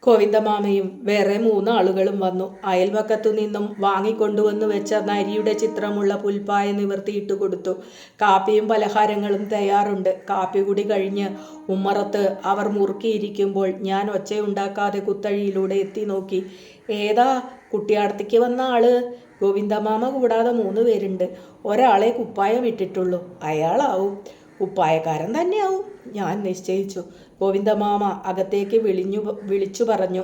ഗോവിന്ദമാമയും വേറെ 3 ആളുകളും വന്നു. അയൽവക്കത്തു നിന്നും വാങ്ങിക്കൊണ്ടുവന്നു വെച്ച നരിയുടെ ചിത്രമുള്ള പുൽപ്പായ നിവർത്തിയിട്ട് കൊടുത്തു. കാപ്പിയും പലഹാരങ്ങളും തയ്യാറുണ്ട്. കാപ്പി കൂടി കഴിഞ്ഞ് ഉമ്മറത്ത് അവർ മുറുക്കിയിരിക്കുമ്പോൾ ഞാൻ ഒച്ചയുണ്ടാക്കാതെ കുത്തഴിയിലൂടെ എത്തി നോക്കി. ഏതാ കുട്ടിയാടത്തേക്ക് വന്ന ആള്? ഗോവിന്ദമാമ കൂടാതെ 3 പേരുണ്ട്. ഒരാളെ കുപ്പായം ഇട്ടിട്ടുള്ളൂ. അയാളാവും. കുപ്പായക്കാരൻ തന്നെയാവും, ഞാൻ നിശ്ചയിച്ചു. ഗോവിന്ദമാമ അകത്തേക്ക് വിളിച്ചു പറഞ്ഞു,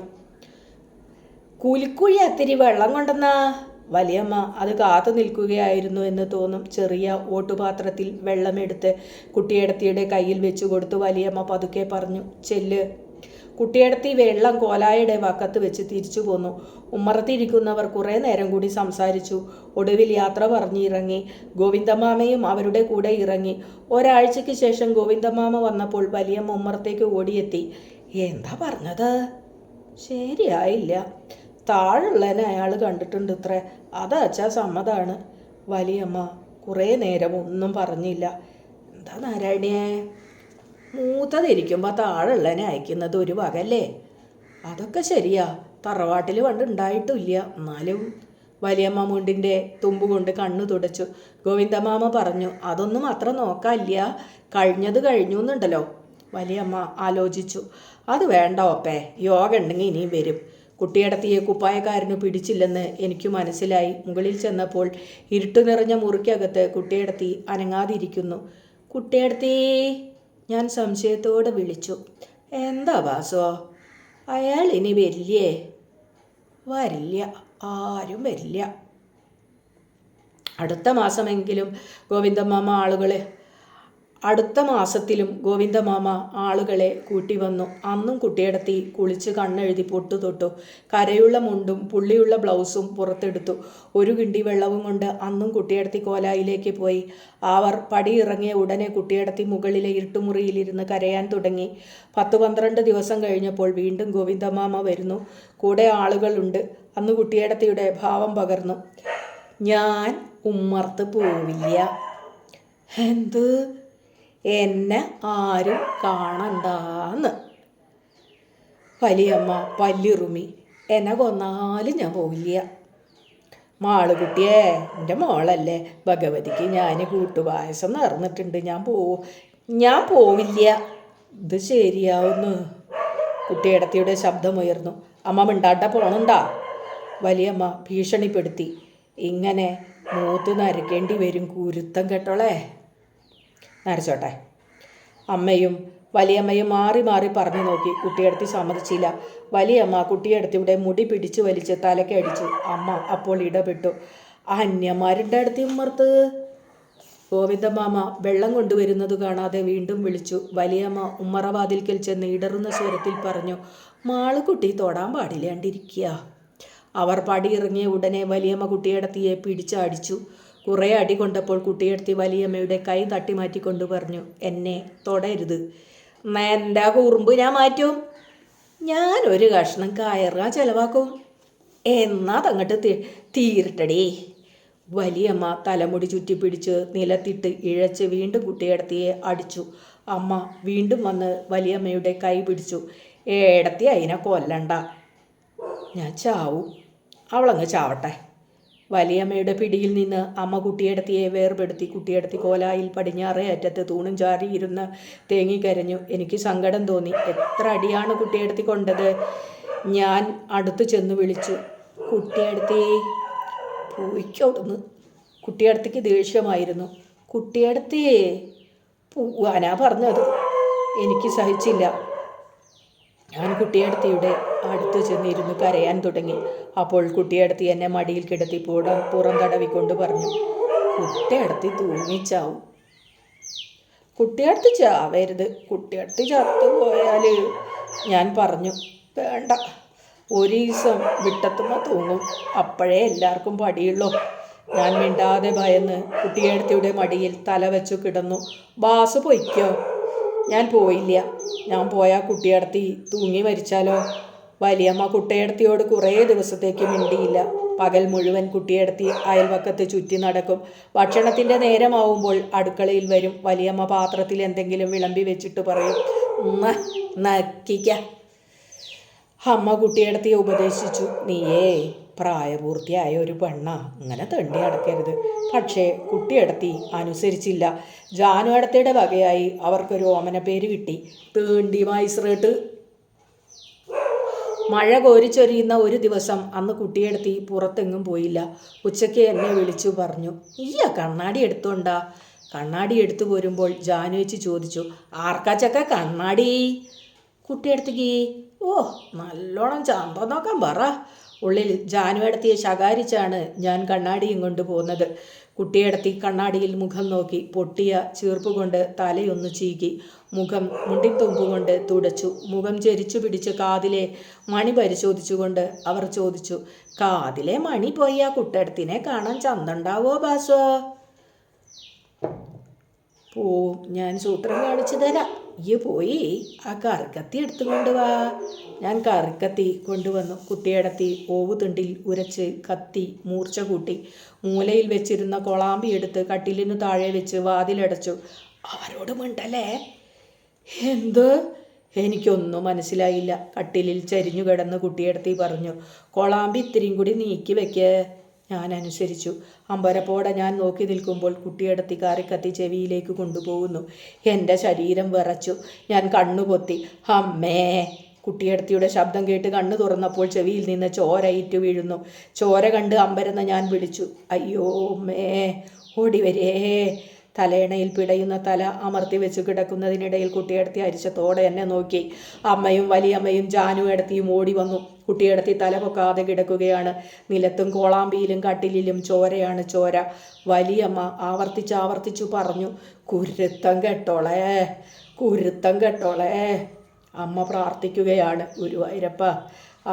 കൂലിക്കുഴി അത്തിരി വെള്ളം കൊണ്ടെന്നാ. വലിയമ്മ അത് കാത്തു നിൽക്കുകയായിരുന്നു എന്ന് തോന്നും. ചെറിയ ഓട്ടുപാത്രത്തിൽ വെള്ളമെടുത്ത് കുട്ടിയടത്തിയുടെ കയ്യിൽ വെച്ചു കൊടുത്തു വലിയമ്മ പതുക്കെ പറഞ്ഞു, ചെല്ല്. കുട്ടിയടത്തി വെള്ളം കോലായുടെ വക്കത്ത് വെച്ച് തിരിച്ചു പോന്നു. ഉമ്മറത്തിരിക്കുന്നവർ കുറേ നേരം കൂടി സംസാരിച്ചു. ഒടുവിൽ യാത്ര പറഞ്ഞിറങ്ങി. ഗോവിന്ദമാമയും അവരുടെ കൂടെ ഇറങ്ങി. ഒരാഴ്ചയ്ക്ക് ശേഷം ഗോവിന്ദമാമ വന്നപ്പോൾ വലിയമ്മ ഉമ്മറത്തേക്ക് ഓടിയെത്തി. എന്താ പറഞ്ഞത്? ശരിയായില്ല. താഴുള്ളതിനെ അയാൾ കണ്ടിട്ടുണ്ട് ഇത്രേ. അതാച്ചാ സമ്മതാണ്. വലിയമ്മ കുറേ നേരം ഒന്നും പറഞ്ഞില്ല. എന്താ നാരായണിയെ, മൂത്തതിരിക്കുമ്പോൾ താഴുള്ളതിനെ അയക്കുന്നത് ഒരു വകല്ലേ? അതൊക്കെ ശരിയാ. തറവാട്ടിൽ പണ്ടുണ്ടായിട്ടില്ല. എന്നാലും വലിയമ്മ മുണ്ടിൻ്റെ തുമ്പ് കൊണ്ട് കണ്ണു തുടച്ചു. ഗോവിന്ദമാമ പറഞ്ഞു, അതൊന്നും അത്ര നോക്കാനില്ല. കഴിഞ്ഞത് കഴിഞ്ഞു എന്നുണ്ടല്ലോ. വലിയമ്മ ആലോചിച്ചു. അത് വേണ്ട ഒപ്പേ, യോഗ ഉണ്ടെങ്കിൽ ഇനിയും വരും. കുട്ടിയടത്തിയെ കുപ്പായക്കാരന് പിടിച്ചില്ലെന്ന് എനിക്ക് മനസ്സിലായി. മുകളിൽ ചെന്നപ്പോൾ ഇരുട്ടു നിറഞ്ഞ മുറിക്കകത്ത് കുട്ടിയടത്തി അനങ്ങാതിരിക്കുന്നു. കുട്ടിയടത്തി, ഞാൻ സംശയത്തോടെ വിളിച്ചു. എന്താ വാസോ? അയാൾ ഇനി വരില്ലേ? വരില്ല, ആരും വരില്ല. അടുത്ത മാസത്തിലും ഗോവിന്ദമാമ ആളുകളെ കൂട്ടി വന്നു. അന്നും കുട്ടിയടത്തി കുളിച്ച് കണ്ണെഴുതി പൊട്ടു തൊട്ടു. കരയുള്ള മുണ്ടും പുള്ളിയുള്ള ബ്ലൗസും പുറത്തെടുത്തു. ഒരു കിണ്ടി വെള്ളവും കൊണ്ട് അന്നും കുട്ടിയടത്തി കോലായിലേക്ക് പോയി. അവർ പടിയിറങ്ങിയ ഉടനെ കുട്ടിയടത്തി മുകളിലെ ഇരുട്ടുമുറിയിലിരുന്ന് കരയാൻ തുടങ്ങി. 10-12 ദിവസം കഴിഞ്ഞപ്പോൾ വീണ്ടും ഗോവിന്ദമാമ വരുന്നു. കൂടെ ആളുകളുണ്ട്. അന്ന് കുട്ടിയടത്തിയുടെ ഭാവം പകർന്നു. ഞാൻ ഉമ്മർത്ത് പോവില്ല. എന്ത്? എന്നെ ആരും കാണണ്ടാന്ന്. വലിയമ്മ പല്ലിറുമി. എന്നെ കൊന്നാലും ഞാൻ പോവില്ല. മാളുകുട്ടിയെ, എൻ്റെ മോളല്ലേ, ഭഗവതിക്ക് ഞാൻ കൂട്ടുപായസം നേർന്നിട്ടുണ്ട്. ഞാൻ പോവില്ല. ഇത് ശരിയാവുന്നു. കുട്ടിയടത്തിയുടെ ശബ്ദമുയർന്നു. അമ്മ മിണ്ടാണ്ട പോണുണ്ടാ? വലിയമ്മ ഭീഷണിപ്പെടുത്തി. ഇങ്ങനെ മൂത്ത് നരക്കേണ്ടി വരും കുരുത്തം കേട്ടോളേ. നരച്ചോട്ടെ. അമ്മയും വലിയമ്മയും മാറി മാറി പറഞ്ഞു നോക്കി. കുട്ടിയടത്തി സമ്മതിച്ചില്ല. വലിയമ്മ കുട്ടിയടത്തിയുടെ മുടി പിടിച്ചു വലിച്ച് തലക്കടിച്ചു. അമ്മ അപ്പോൾ ഇടപെട്ടു. അന്യന്മാരുടെ അടുത്ത് ഉമ്മർത്ത്. ഗോവിന്ദമാമ വെള്ളം കൊണ്ടുവരുന്നത് കാണാതെ വീണ്ടും വിളിച്ചു. വലിയമ്മ ഉമ്മറവാതിൽക്കൽ ചെന്ന് ഇടറുന്ന സ്വരത്തിൽ പറഞ്ഞു. മാളുകുട്ടി തൊടാൻ പാടില്ലാണ്ടിരിക്കുക. അവർ പടിയിറങ്ങിയ ഉടനെ വലിയമ്മ കുട്ടിയടത്തിയെ പിടിച്ചടിച്ചു. കുറേ അടി കൊണ്ടപ്പോൾ കുട്ടിയടത്തി വലിയമ്മയുടെ കൈ തട്ടി മാറ്റിക്കൊണ്ട് പറഞ്ഞു. എന്നെ തൊടരുത്. എൻ്റെ കുറുമ്പ് ഞാൻ മാറ്റും. ഞാനൊരു കഷ്ണം കയറാ ചെലവാക്കും. എന്നാ തങ്ങട്ട് തീരട്ടടി. വലിയമ്മ തലമുടി ചുറ്റിപ്പിടിച്ച് നിലത്തിട്ട് ഇഴച്ച് വീണ്ടും കുട്ടിയടത്തിയെ അടിച്ചു. അമ്മ വീണ്ടും വന്ന് വലിയമ്മയുടെ കൈ പിടിച്ചു. ഏടത്തി അതിനെ കൊല്ലണ്ട. ഞാൻ ചാവും. അവളങ്ങ് ചാവട്ടെ. വലിയമ്മയുടെ പിടിയിൽ നിന്ന് അമ്മ കുട്ടിയടത്തിയെ വേർപെടുത്തി. കുട്ടിയടത്തി കോലായിൽ പടിഞ്ഞാറേ അറ്റത്ത് തൂണും ചാരിയിരുന്ന് തേങ്ങിക്കരഞ്ഞു. എനിക്ക് സങ്കടം തോന്നി. എത്ര അടിയാണ് കുട്ടിയടത്തി കൊണ്ടത്? ഞാൻ അടുത്ത് ചെന്ന് വിളിച്ചു. കുട്ടിയടത്തി, പോയിക്കോടുന്ന്. കുട്ടിയടത്തിക്ക് ദേഷ്യമായിരുന്നു. കുട്ടിയടത്തി, പോവാനാ പറഞ്ഞത്. എനിക്ക് സഹിച്ചില്ല. ഞാൻ കുട്ടിയടത്തിയുടെ അടുത്ത് ചെന്നിരുന്ന് കരയാൻ തുടങ്ങി. അപ്പോൾ കുട്ടിയടത്തി എന്നെ മടിയിൽ കിടത്തി പുറം തടവിക്കൊണ്ട് പറഞ്ഞു. കുട്ടിയടത്തി തൂങ്ങിച്ചാവും. കുട്ടിയടത്തി ചാവരുത്. കുട്ടിയടത്തി ചത്തുപോയാൽ. ഞാൻ പറഞ്ഞു. വേണ്ട, ഒരു ദിവസം വിട്ടത്തുമ്പോൾ തൂങ്ങും. അപ്പോഴേ എല്ലാവർക്കും പടിയുള്ളൂ. ഞാൻ മിണ്ടാതെ ഭയന്ന് കുട്ടിയടത്തിയുടെ മടിയിൽ തല വെച്ചു കിടന്നു. ബാസ് പൊയ്ക്കോ. ഞാൻ പോയില്ല. ഞാൻ പോയാൽ കുട്ടിയടത്തി തൂങ്ങി മരിച്ചാലോ? വലിയമ്മ കുട്ടിയടത്തിയോട് കുറേ ദിവസത്തേക്ക് മിണ്ടിയില്ല. പകൽ മുഴുവൻ കുട്ടിയടത്തി അയൽവക്കത്ത് ചുറ്റി നടക്കും. ഭക്ഷണത്തിൻ്റെ നേരമാവുമ്പോൾ അടുക്കളയിൽ വരും. വലിയമ്മ പാത്രത്തിൽ എന്തെങ്കിലും വിളമ്പി വെച്ചിട്ട് പറയും. നക്കിക്ക. അമ്മ കുട്ടിയടത്തിയെ ഉപദേശിച്ചു. നീയേ പ്രായപൂർത്തിയായ ഒരു പെണ്ണാ, അങ്ങനെ തെണ്ടി അടക്കരുത്. പക്ഷേ കുട്ടിയടത്തി അനുസരിച്ചില്ല. ജാനുവടത്തിയുടെ വകയായി അവർക്കൊരു ഓമന പേര് കിട്ടി. തേണ്ടി മൈസ്രേട്ട്. മഴ കോരിച്ചൊരിയുന്ന ഒരു ദിവസം അന്ന് കുട്ടിയടത്തി പുറത്തെങ്ങും പോയില്ല. ഉച്ചയ്ക്ക് എന്നെ വിളിച്ചു പറഞ്ഞു. ഈയാ കണ്ണാടി എടുത്തോണ്ടാ? കണ്ണാടി എടുത്തു പോരുമ്പോൾ ജാനുവച്ചി ചോദിച്ചു. ആർക്കാച്ചക്ക കണ്ണാടി? കുട്ടിയടത്തിക്ക്. ഓ, നല്ലോണം ചന്തം നോക്കാൻ പറ. ഉള്ളിൽ ജാനുവടത്തിയെ ശകാരിച്ചാണ് ഞാൻ കണ്ണാടിയും കൊണ്ട് പോകുന്നത്. കുട്ടിയടത്തി കണ്ണാടിയിൽ മുഖം നോക്കി. പൊട്ടിയ ചീർപ്പ് കൊണ്ട് തലയൊന്ന് ചീകി. മുഖം മുണ്ടിത്തുമ്പ് കൊണ്ട് തുടച്ചു. മുഖം ചെരിച്ചു പിടിച്ച് കാതിലെ മണി പരിശോധിച്ചുകൊണ്ട് അവർ ചോദിച്ചു. കാതിലെ മണി പോയി ആ കുട്ടിയടത്തിനെ കാണാൻ ചന്തണ്ടാവോ ബാസോ? പോവും. ഞാൻ സൂത്രം കാണിച്ചു തരാം. ഈ പോയി ആ കറിക്കത്തി എടുത്തുകൊണ്ട് വാ. ഞാൻ കറിക്കത്തി കൊണ്ടുവന്നു. കുട്ടിയടത്തി ഓവുതുണ്ടിൽ ഉരച്ച് കത്തി മൂർച്ച കൂട്ടി. മൂലയിൽ വെച്ചിരുന്ന കൊളാമ്പി എടുത്ത് കട്ടിലിനു താഴെ വെച്ച് വാതിലടച്ചു. ആരോട് മിണ്ടല്ലേ? എന്ത്? എനിക്കൊന്നും മനസ്സിലായില്ല. കട്ടിലിൽ ചരിഞ്ഞു കിടന്ന് കുട്ടിയടത്തി പറഞ്ഞു. കൊളാമ്പി ഇത്തിരിയും കൂടി നീക്കി വെക്ക്. ഞാൻ അനുസരിച്ചു. അമ്പരപ്പോടെ ഞാൻ നോക്കി നിൽക്കുമ്പോൾ കുട്ടിയെടുത്തി കാറിക്കത്തി ചെവിയിലേക്ക് കൊണ്ടുപോകുന്നു. എൻ്റെ ശരീരം വിറച്ചു. ഞാൻ കണ്ണുപൊത്തി. അമ്മേ! കുട്ടിയെടുത്തിയുടെ ശബ്ദം കേട്ട് കണ്ണു തുറന്നപ്പോൾ ചെവിയിൽ നിന്ന് ചോര ഇറ്റു വീഴുന്നു. ചോര കണ്ട് അമ്പരന്ന് ഞാൻ വിളിച്ചു, അയ്യോ അമ്മേ, ഓടിവരേ! തലയണയിൽ പിടയുന്ന തല അമർത്തി വെച്ച് കിടക്കുന്നതിനിടയിൽ കുട്ടിയെടുത്തി അരിശത്തോടെ എന്നെ നോക്കി. അമ്മയും വലിയമ്മയും ജാനു എടുത്തിയും ഓടി വന്നു. കുട്ടിയെടുത്തി തല പൊക്കാതെ കിടക്കുകയാണ്. നിലത്തും കോളാമ്പിയിലും കട്ടിലിലും ചോരയാണ്, ചോര. വലിയമ്മ ആവർത്തിച്ചു പറഞ്ഞു, കുരുത്തം കെട്ടോളേ, കുരുത്തം കെട്ടോളേ. അമ്മ പ്രാർത്ഥിക്കുകയാണ്, ഗുരുവായൂരപ്പ.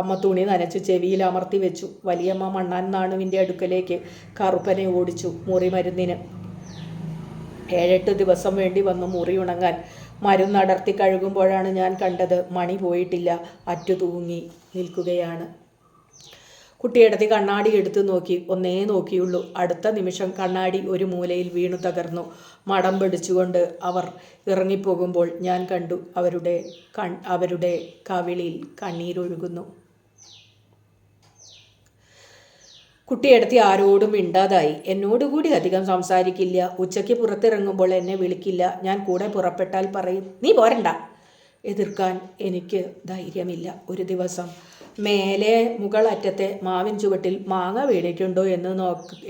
അമ്മ തുണി നനച്ച് ചെവിയിൽ അമർത്തി വെച്ചു. വലിയമ്മ മണ്ണാൻ നാണുവിൻ്റെ അടുക്കലേക്ക് കറുപ്പനെ ഓടിച്ചു മുറിമരുന്നിന്. 7-8 ദിവസം വേണ്ടി വന്നു മുറി ഉണങ്ങാൻ. മരുന്നടർത്തി കഴുകുമ്പോഴാണ് ഞാൻ കണ്ടത്, മണി പോയിട്ടില്ല, അറ്റു തൂങ്ങി നിൽക്കുകയാണ്. കുട്ടിയെടുത്തി കണ്ണാടി എടുത്തു നോക്കി. ഒന്നേ നോക്കിയുള്ളൂ. അടുത്ത നിമിഷം കണ്ണാടി ഒരു മൂലയിൽ വീണു തകർന്നു. മടം പിടിച്ചുകൊണ്ട് അവർ ഇറങ്ങിപ്പോകുമ്പോൾ ഞാൻ കണ്ടു അവരുടെ കവിളിൽ കണ്ണീരൊഴുകുന്നു. കുട്ടിയെടുത്തി ആരോടും മിണ്ടാതായി. എന്നോടുകൂടി അധികം സംസാരിക്കില്ല. ഉച്ചയ്ക്ക് പുറത്തിറങ്ങുമ്പോൾ എന്നെ വിളിക്കില്ല. ഞാൻ കൂടെ പുറപ്പെട്ടാൽ പറയും, നീ പോരണ്ട. എതിർക്കാൻ എനിക്ക് ധൈര്യമില്ല. ഒരു ദിവസം മേലെ മുകളറ്റത്തെ മാവിൻ ചുവട്ടിൽ മാങ്ങ വീണിട്ടുണ്ടോ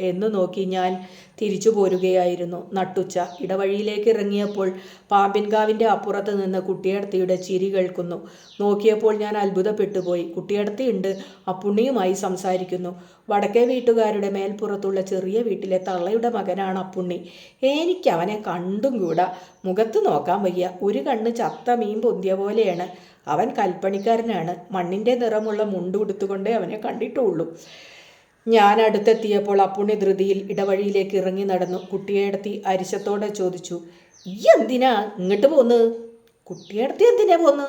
എന്ന് നോക്കി ഞാൻ തിരിച്ചു പോരുകയായിരുന്നു. നട്ടുച്ച. ഇടവഴിയിലേക്ക് ഇറങ്ങിയപ്പോൾ പാമ്പിൻകാവിൻ്റെ അപ്പുറത്ത് നിന്ന് കുട്ടിയടത്തിയുടെ ചിരി കേൾക്കുന്നു. നോക്കിയപ്പോൾ ഞാൻ അത്ഭുതപ്പെട്ടുപോയി. കുട്ടിയടത്തിയുണ്ട്, അപ്പുണ്ണിയുമായി സംസാരിക്കുന്നു. വടക്കേ വീട്ടുകാരുടെ മേൽപ്പുറത്തുള്ള ചെറിയ വീട്ടിലെ തള്ളയുടെ മകനാണ് അപ്പുണ്ണി. എനിക്ക് അവനെ കണ്ടും കൂടാ. മുഖത്ത് നോക്കാൻ വയ്യ. ഒരു കണ്ണ് ചത്ത മീൻ പൊന്തിയ പോലെയാണ്. അവൻ കൽപ്പണിക്കാരനാണ്. മണ്ണിൻ്റെ നിറമുള്ള മുണ്ടുടുത്തുകൊണ്ടേ അവനെ കണ്ടിട്ടുള്ളൂ. ഞാൻ അടുത്തെത്തിയപ്പോൾ അപ്പുണ്ണി ധൃതിയിൽ ഇടവഴിയിലേക്ക് ഇറങ്ങി നടന്നു. കുട്ടിയെടുത്തി അരിശത്തോടെ ചോദിച്ചു, ഈ എന്തിനാ ഇങ്ങോട്ട് പോന്ന്? കുട്ടിയെടുത്തി എന്തിനാ പോന്ന്?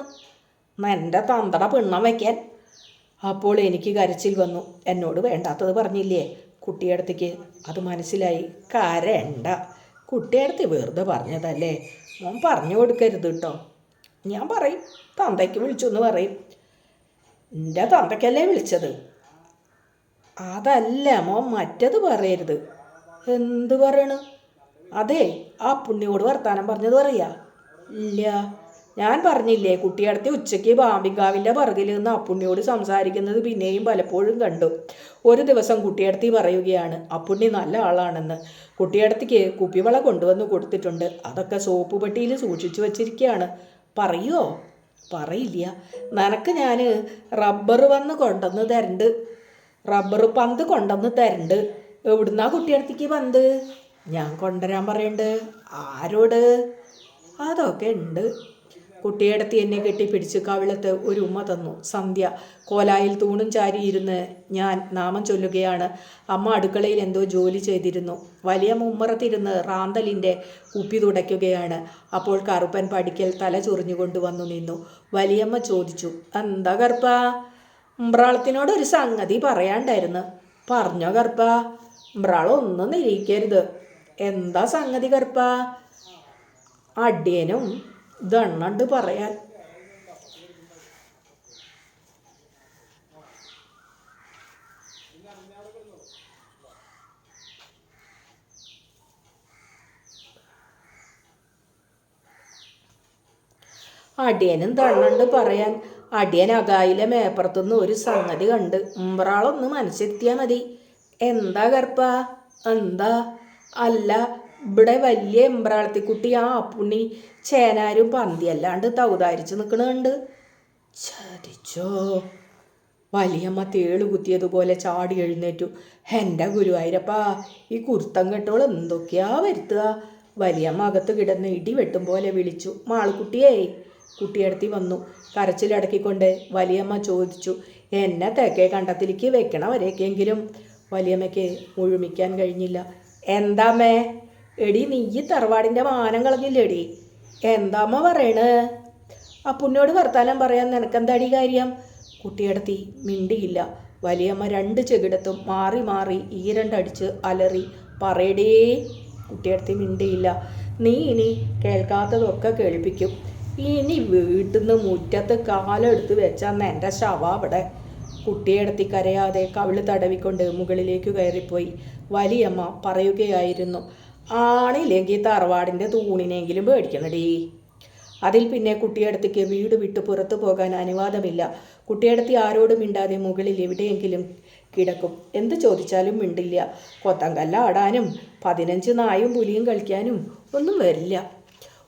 എൻ്റെ തന്തട പിണ്ണം വയ്ക്കാൻ. അപ്പോൾ എനിക്ക് കരച്ചിൽ വന്നു. എന്നോട് വേണ്ടാത്തത് പറഞ്ഞില്ലേ? കുട്ടിയെടുത്തിക്ക് അത് മനസ്സിലായി. കരണ്ട, കുട്ടിയെടുത്തി വെറുതെ പറഞ്ഞതല്ലേ, മോൻ പറഞ്ഞു കൊടുക്കരുത് കേട്ടോ. ഞാൻ പറയും, തന്തയ്ക്ക് വിളിച്ചു എന്ന് പറയും. എൻ്റെ തന്തയ്ക്കല്ലേ വിളിച്ചത്? അതല്ല മോൻ, മറ്റത് പറയരുത്. എന്ത് പറയണ്? അതെ, ആ പുണ്യോട് വർത്താനം പറഞ്ഞത് പറയാ. ഇല്ല, ഞാൻ പറഞ്ഞില്ലേ, കുട്ടിയടത്തി ഉച്ചയ്ക്ക് പാമ്പിങ്കാവിൻ്റെ പറകിൽ നിന്ന് അപ്പുണ്ണിയോട് സംസാരിക്കുന്നത് പിന്നെയും പലപ്പോഴും കണ്ടു. ഒരു ദിവസം കുട്ടിയടത്തി പറയുകയാണ്, അപ്പുണ്ണി നല്ല ആളാണെന്ന്. കുട്ടിയടത്തിക്ക് കുപ്പിവള കൊണ്ടുവന്ന് കൊടുത്തിട്ടുണ്ട്. അതൊക്കെ സോപ്പ് പെട്ടിയിൽ സൂക്ഷിച്ചു വച്ചിരിക്കുകയാണ്. പറയുമോ? പറയില്ല. നിനക്ക് ഞാൻ റബ്ബർ പന്ത് കൊണ്ടുവന്ന് തരണ്ട്. എവിടുന്നാ കുട്ടിയടത്തിക്ക് പന്ത്? ഞാൻ കൊണ്ടുവരാൻ പറയണ്ട്. ആരോട്? അതൊക്കെ ഉണ്ട്. കുട്ടിയെടുത്തി എന്നെ കെട്ടിപ്പിടിച്ച് കവിളത്ത് ഒരു ഉമ്മ തന്നു. സന്ധ്യ. കോലായിൽ തൂണും ചാരിയിരുന്ന് ഞാൻ നാമം ചൊല്ലുകയാണ്. അമ്മ അടുക്കളയിൽ എന്തോ ജോലി ചെയ്തിരുന്നു. വലിയമ്മ ഉമ്മറത്തിരുന്ന് റാന്തലിൻ്റെ കുപ്പി തുടയ്ക്കുകയാണ്. അപ്പോൾ കറുപ്പൻ പടിക്കൽ തല ചൊറിഞ്ഞുകൊണ്ട് വന്നു നിന്നു. വലിയമ്മ ചോദിച്ചു, എന്താ കറുപ്പാ? ഉമ്പ്രാളത്തിനോട് ഒരു സംഗതി പറയാണ്ടായിരുന്നു. പറഞ്ഞോ കറുപ്പാ? ഉമ്പ്രാളൊന്നും നിരീക്കരുത്. എന്താ സംഗതി കറുപ്പാ? അടിയനും ദണ്ണണ്ട് പറയാൻ. അടിയനും ദണ്ണണ്ട് പറയാൻ. അടിയൻ അകായിലെ മേപ്പുറത്തുനിന്ന് ഒരു സംഗതി കണ്ട്. ഉമ്പ്രാളൊന്ന് മനസ്സിരുത്തിയാൽ മതി. എന്താ കറുപ്പാ? എന്താ? അല്ല, ഇവിടെ വലിയ എമ്പ്രാളത്തിക്കുട്ടി ആ അപ്പുണ്ണി ചേനാരും പന്തിയല്ലാണ്ട് തൗതാരിച്ച് നിൽക്കണുണ്ട്. ചതിച്ചോ? വലിയമ്മ തേള് കുത്തിയതുപോലെ ചാടി എഴുന്നേറ്റു. എൻ്റെ ഗുരുവായൂരപ്പാ, ഈ കുരുത്തം കെട്ടോൾ എന്തൊക്കെയാ വരുത്തുക? വലിയമ്മ അകത്ത് കിടന്ന് ഇടി വെട്ടും പോലെ വിളിച്ചു, മാളുക്കുട്ടിയേ. കുട്ടിയെടുത്തി വന്നു. കരച്ചിലടക്കിക്കൊണ്ട് വലിയമ്മ ചോദിച്ചു, എന്നെ തെക്കേ കണ്ടത്തിലേക്ക് വെക്കണവരേക്കെങ്കിലും. വലിയമ്മയ്ക്ക് മുഴുമിക്കാൻ കഴിഞ്ഞില്ല. എന്താമ്മേ? എടി, നീ തറവാടിൻ്റെ മാനം കളഞ്ഞില്ലേടി? എന്താമ്മ പറയണ്? അപ്പുണ്ണിയോട് വർത്താനം പറയാൻ നിനക്കെന്താടി കാര്യം? കുട്ടിയെടുത്തി മിണ്ടിയില്ല. വലിയമ്മ 2 ചെകിടത്തും മാറി മാറി ഈരണ്ടടിച്ച് അലറി. പറയടേ. കുട്ടിയെടുത്തി മിണ്ടിയില്ല. നീ ഇനി കേൾക്കാത്തതൊക്കെ കേൾപ്പിക്കും. ഇനി വീട്ടിൽ നിന്ന് മുറ്റത്ത് കാലെടുത്ത് വെച്ചാൽ എൻ്റെ ശവ അവിടെ. കുട്ടിയെടുത്തി കരയാതെ കവിള് തടവിക്കൊണ്ട് മുകളിലേക്ക് കയറിപ്പോയി. വലിയമ്മ പറയുകയായിരുന്നു, ആണില്ലെങ്കിൽ തറവാടിൻ്റെ തൂണിനെങ്കിലും പേടിക്കണടീ. അതിൽ പിന്നെ കുട്ടിയടത്തേക്ക് വീട് വിട്ട് പുറത്തു പോകാൻ അനുവാദമില്ല. കുട്ടിയടത്തി ആരോടും മിണ്ടാതെ മുകളിൽ എവിടെയെങ്കിലും കിടക്കും. എന്ത് ചോദിച്ചാലും മിണ്ടില്ല. കൊത്തങ്കല്ല ആടാനും 15 നായും പുലിയും കളിക്കാനും ഒന്നും വരില്ല.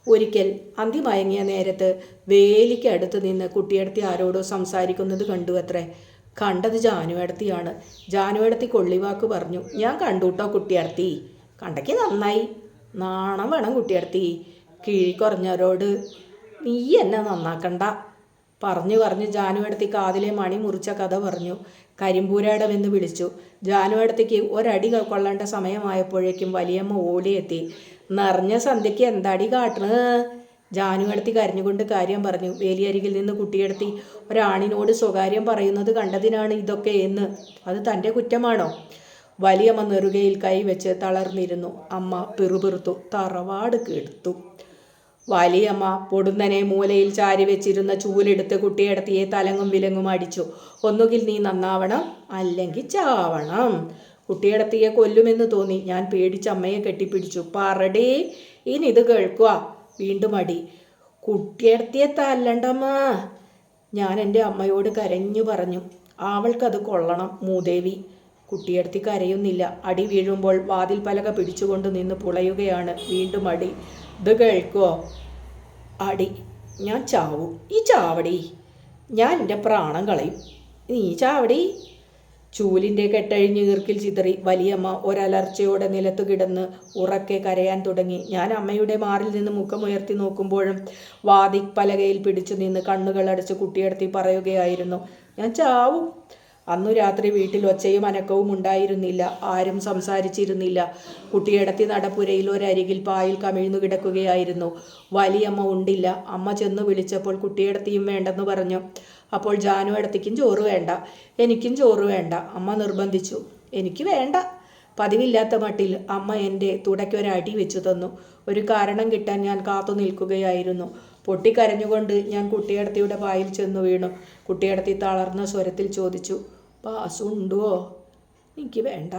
ഒരിക്കൽ അന്തി മയങ്ങിയ നേരത്ത് വേലിക്കടുത്ത് നിന്ന് കുട്ടിയടത്തി ആരോടോ സംസാരിക്കുന്നത് കണ്ടു അത്രേ. കണ്ടത് ജാനുവേടത്തിയാണ്. ജാനുവേടത്തി കൊള്ളിവാക്ക് പറഞ്ഞു, ഞാൻ കണ്ടുട്ടോ കുട്ടിയടത്തി. കണ്ടയ്ക്ക് നന്നായി. നാണം വേണം കുട്ടിയടത്തി. കിഴി കുറഞ്ഞവരോട് നീ എന്നെ നന്നാക്കണ്ട. പറഞ്ഞു ജാനുവേടത്തി കാതിലെ മണി മുറിച്ച കഥ പറഞ്ഞു. കരിമ്പൂരാടമെന്ന് വിളിച്ചു. ജാനുവേടത്തിക്ക് ഒരടി കൊള്ളേണ്ട സമയമായപ്പോഴേക്കും വലിയമ്മ ഓടിയെത്തി. നിറഞ്ഞ സന്ധ്യയ്ക്ക് എന്താടി കാട്ടണ്? ജാനുവേടത്തി കരഞ്ഞുകൊണ്ട് കാര്യം പറഞ്ഞു. വേലിയരികിൽ നിന്ന് കുട്ടിയെടുത്തി ഒരാണിനോട് സ്വകാര്യം പറയുന്നത് കണ്ടതിനാണ് ഇതൊക്കെ എന്ന്. അത് തൻ്റെ കുറ്റമാണോ? വലിയമ്മ നെറുകയിൽ കൈവച്ച് തളർന്നിരുന്നു. അമ്മ പിറുപിറുത്തു. തറവാട് കെടുത്തു. വലിയമ്മ പൊടുന്നനെ മൂലയിൽ ചാരി വെച്ചിരുന്ന ചൂലെടുത്ത് കുട്ടിയടത്തിയെ തലങ്ങും വിലങ്ങും അടിച്ചു. ഒന്നുകിൽ നീ നന്നാവണം, അല്ലെങ്കിൽ ചാവണം. കുട്ടിയടത്തിയെ കൊല്ലുമെന്ന് തോന്നി. ഞാൻ പേടിച്ച് അമ്മയെ കെട്ടിപ്പിടിച്ചു. പറടേ, ഇനി ഇത് കേൾക്കുക. വീണ്ടും അടി. കുട്ടിയടത്തിയെ തല്ലണ്ടമ്മ. ഞാൻ എൻ്റെ അമ്മയോട് കരഞ്ഞു പറഞ്ഞു. അവൾക്കത് കൊള്ളണം മൂദേവി. കുട്ടിയടത്തി കരയുന്നില്ല. അടി വീഴുമ്പോൾ വാതിൽ പലക പിടിച്ചുകൊണ്ട് നിന്ന് പുളയുകയാണ്. വീണ്ടും അടി. ഇത് കേൾക്കോ? അടി. ഞാൻ ചാവും. ഈ ചാവടി. ഞാൻ എൻ്റെ പ്രാണം കളയും. നീ ചാവടി. ചൂലിൻ്റെ കെട്ടഴിഞ്ഞ് ഈർക്കിൽ ചിതറി. വലിയമ്മ ഒരലർച്ചയോടെ നിലത്തു കിടന്ന് ഉറക്കെ കരയാൻ തുടങ്ങി. ഞാൻ അമ്മയുടെ മാറിൽ നിന്ന് മുഖമുയർത്തി നോക്കുമ്പോഴും വാതിൽ പലകയിൽ പിടിച്ചു നിന്ന് കണ്ണുകളടച്ച് കുട്ടിയടത്തി പറയുകയായിരുന്നു, ഞാൻ ചാവും. അന്നു രാത്രി വീട്ടിൽ ഒച്ചയും അനക്കവും ഉണ്ടായിരുന്നില്ല. ആരും സംസാരിച്ചിരുന്നില്ല. കുട്ടിയടത്തി നടപ്പുരയിൽ ഒരരികിൽ പായിൽ കമിഴ്ന്നു കിടക്കുകയായിരുന്നു. വലിയമ്മ ഉണ്ടില്ല. അമ്മ ചെന്നു വിളിച്ചപ്പോൾ കുട്ടിയടത്തിയും വേണ്ടെന്ന് പറഞ്ഞു. അപ്പോൾ ജാനുവടത്തിക്കും ചോറ് വേണ്ട, എനിക്കും ചോറ് വേണ്ട. അമ്മ നിർബന്ധിച്ചു. എനിക്ക് വേണ്ട. പതിവില്ലാത്ത മട്ടിൽ അമ്മ എൻ്റെ തുടയ്ക്കൊരടി വെച്ചു തന്നു. ഒരു കാരണം കിട്ടാൻ ഞാൻ കാത്തു നിൽക്കുകയായിരുന്നു. പൊട്ടിക്കരഞ്ഞുകൊണ്ട് ഞാൻ കുട്ടിയടത്തിയുടെ പായിൽ ചെന്നു വീണു. കുട്ടിയടത്തി തളർന്ന സ്വരത്തിൽ ചോദിച്ചു, പാസുണ്ടോ? എനിക്ക് വേണ്ട.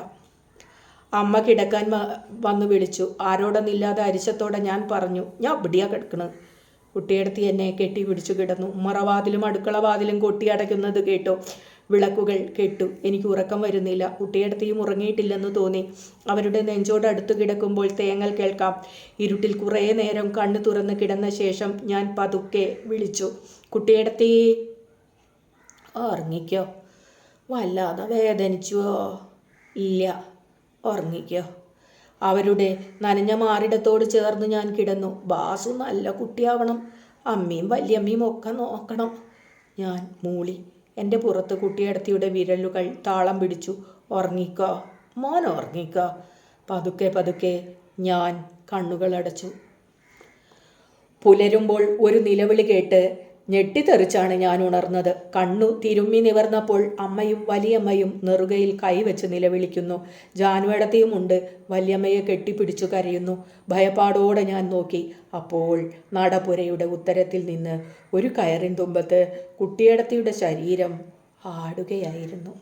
അമ്മ കിടക്കാൻ വന്നു വിളിച്ചു. ആരോടൊന്നില്ലാതെ അരിശത്തോടെ ഞാൻ പറഞ്ഞു, ഞാൻ അവിടെയാ കിടക്കണ്. കുട്ടിയടത്തി എന്നെ കെട്ടി പിടിച്ചു കിടന്നു. മറവാതിലും അടുക്കളവാതിലും കൊട്ടിയടയ്ക്കുന്നത് കേട്ടു. വിളക്കുകൾ കെട്ടു. എനിക്ക് ഉറക്കം വരുന്നില്ല. കുട്ടിയടത്തിയും ഉറങ്ങിയിട്ടില്ലെന്ന് തോന്നി. അവരുടെ നെഞ്ചോട് അടുത്തു കിടക്കുമ്പോൾ തേങ്ങൽ കേൾക്കാം. ഇരുട്ടിൽ കുറേ നേരം കണ്ണു തുറന്ന് കിടന്ന ശേഷം ഞാൻ പതുക്കെ വിളിച്ചു, കുട്ടിയടത്തി. ഉറങ്ങിക്കോ. വല്ലാതെ വേദനിച്ചുവോ? ഇല്ല, ഉറങ്ങിക്കോ. അവരുടെ നനഞ്ഞ മാറിടത്തോട് ചേർന്ന് ഞാൻ കിടന്നു. ബാസു നല്ല കുട്ടിയാവണം. അമ്മയും വല്യമ്മയും ഒക്കെ നോക്കണം. ഞാൻ മൂളി. എൻ്റെ പുറത്ത് കുട്ടിയടത്തിയുടെ വിരലുകൾ താളം പിടിച്ചു. ഉറങ്ങിക്കോ മോൻ, ഉറങ്ങിക്കോ. പതുക്കെ ഞാൻ കണ്ണുകളടച്ചു. പുലരുമ്പോൾ ഒരു നിലവിളി കേട്ട് ഞെട്ടിത്തെറിച്ചാണ് ഞാൻ ഉണർന്നത്. കണ്ണു തിരുമ്മി നിവർന്നപ്പോൾ അമ്മയും വലിയമ്മയും നെറുകയിൽ കൈവച്ച് നിലവിളിക്കുന്നു. ജാനുവടത്തിയും ഉണ്ട്. വല്യമ്മയെ കെട്ടിപ്പിടിച്ചു കരയുന്നു. ഭയപ്പാടോടെ ഞാൻ നോക്കി. അപ്പോൾ നടപ്പുരയുടെ ഉത്തരത്തിൽ നിന്ന് ഒരു കയറിൻ തുമ്പത്ത് കുട്ടിയടത്തിയുടെ ശരീരം ആടുകയായിരുന്നു.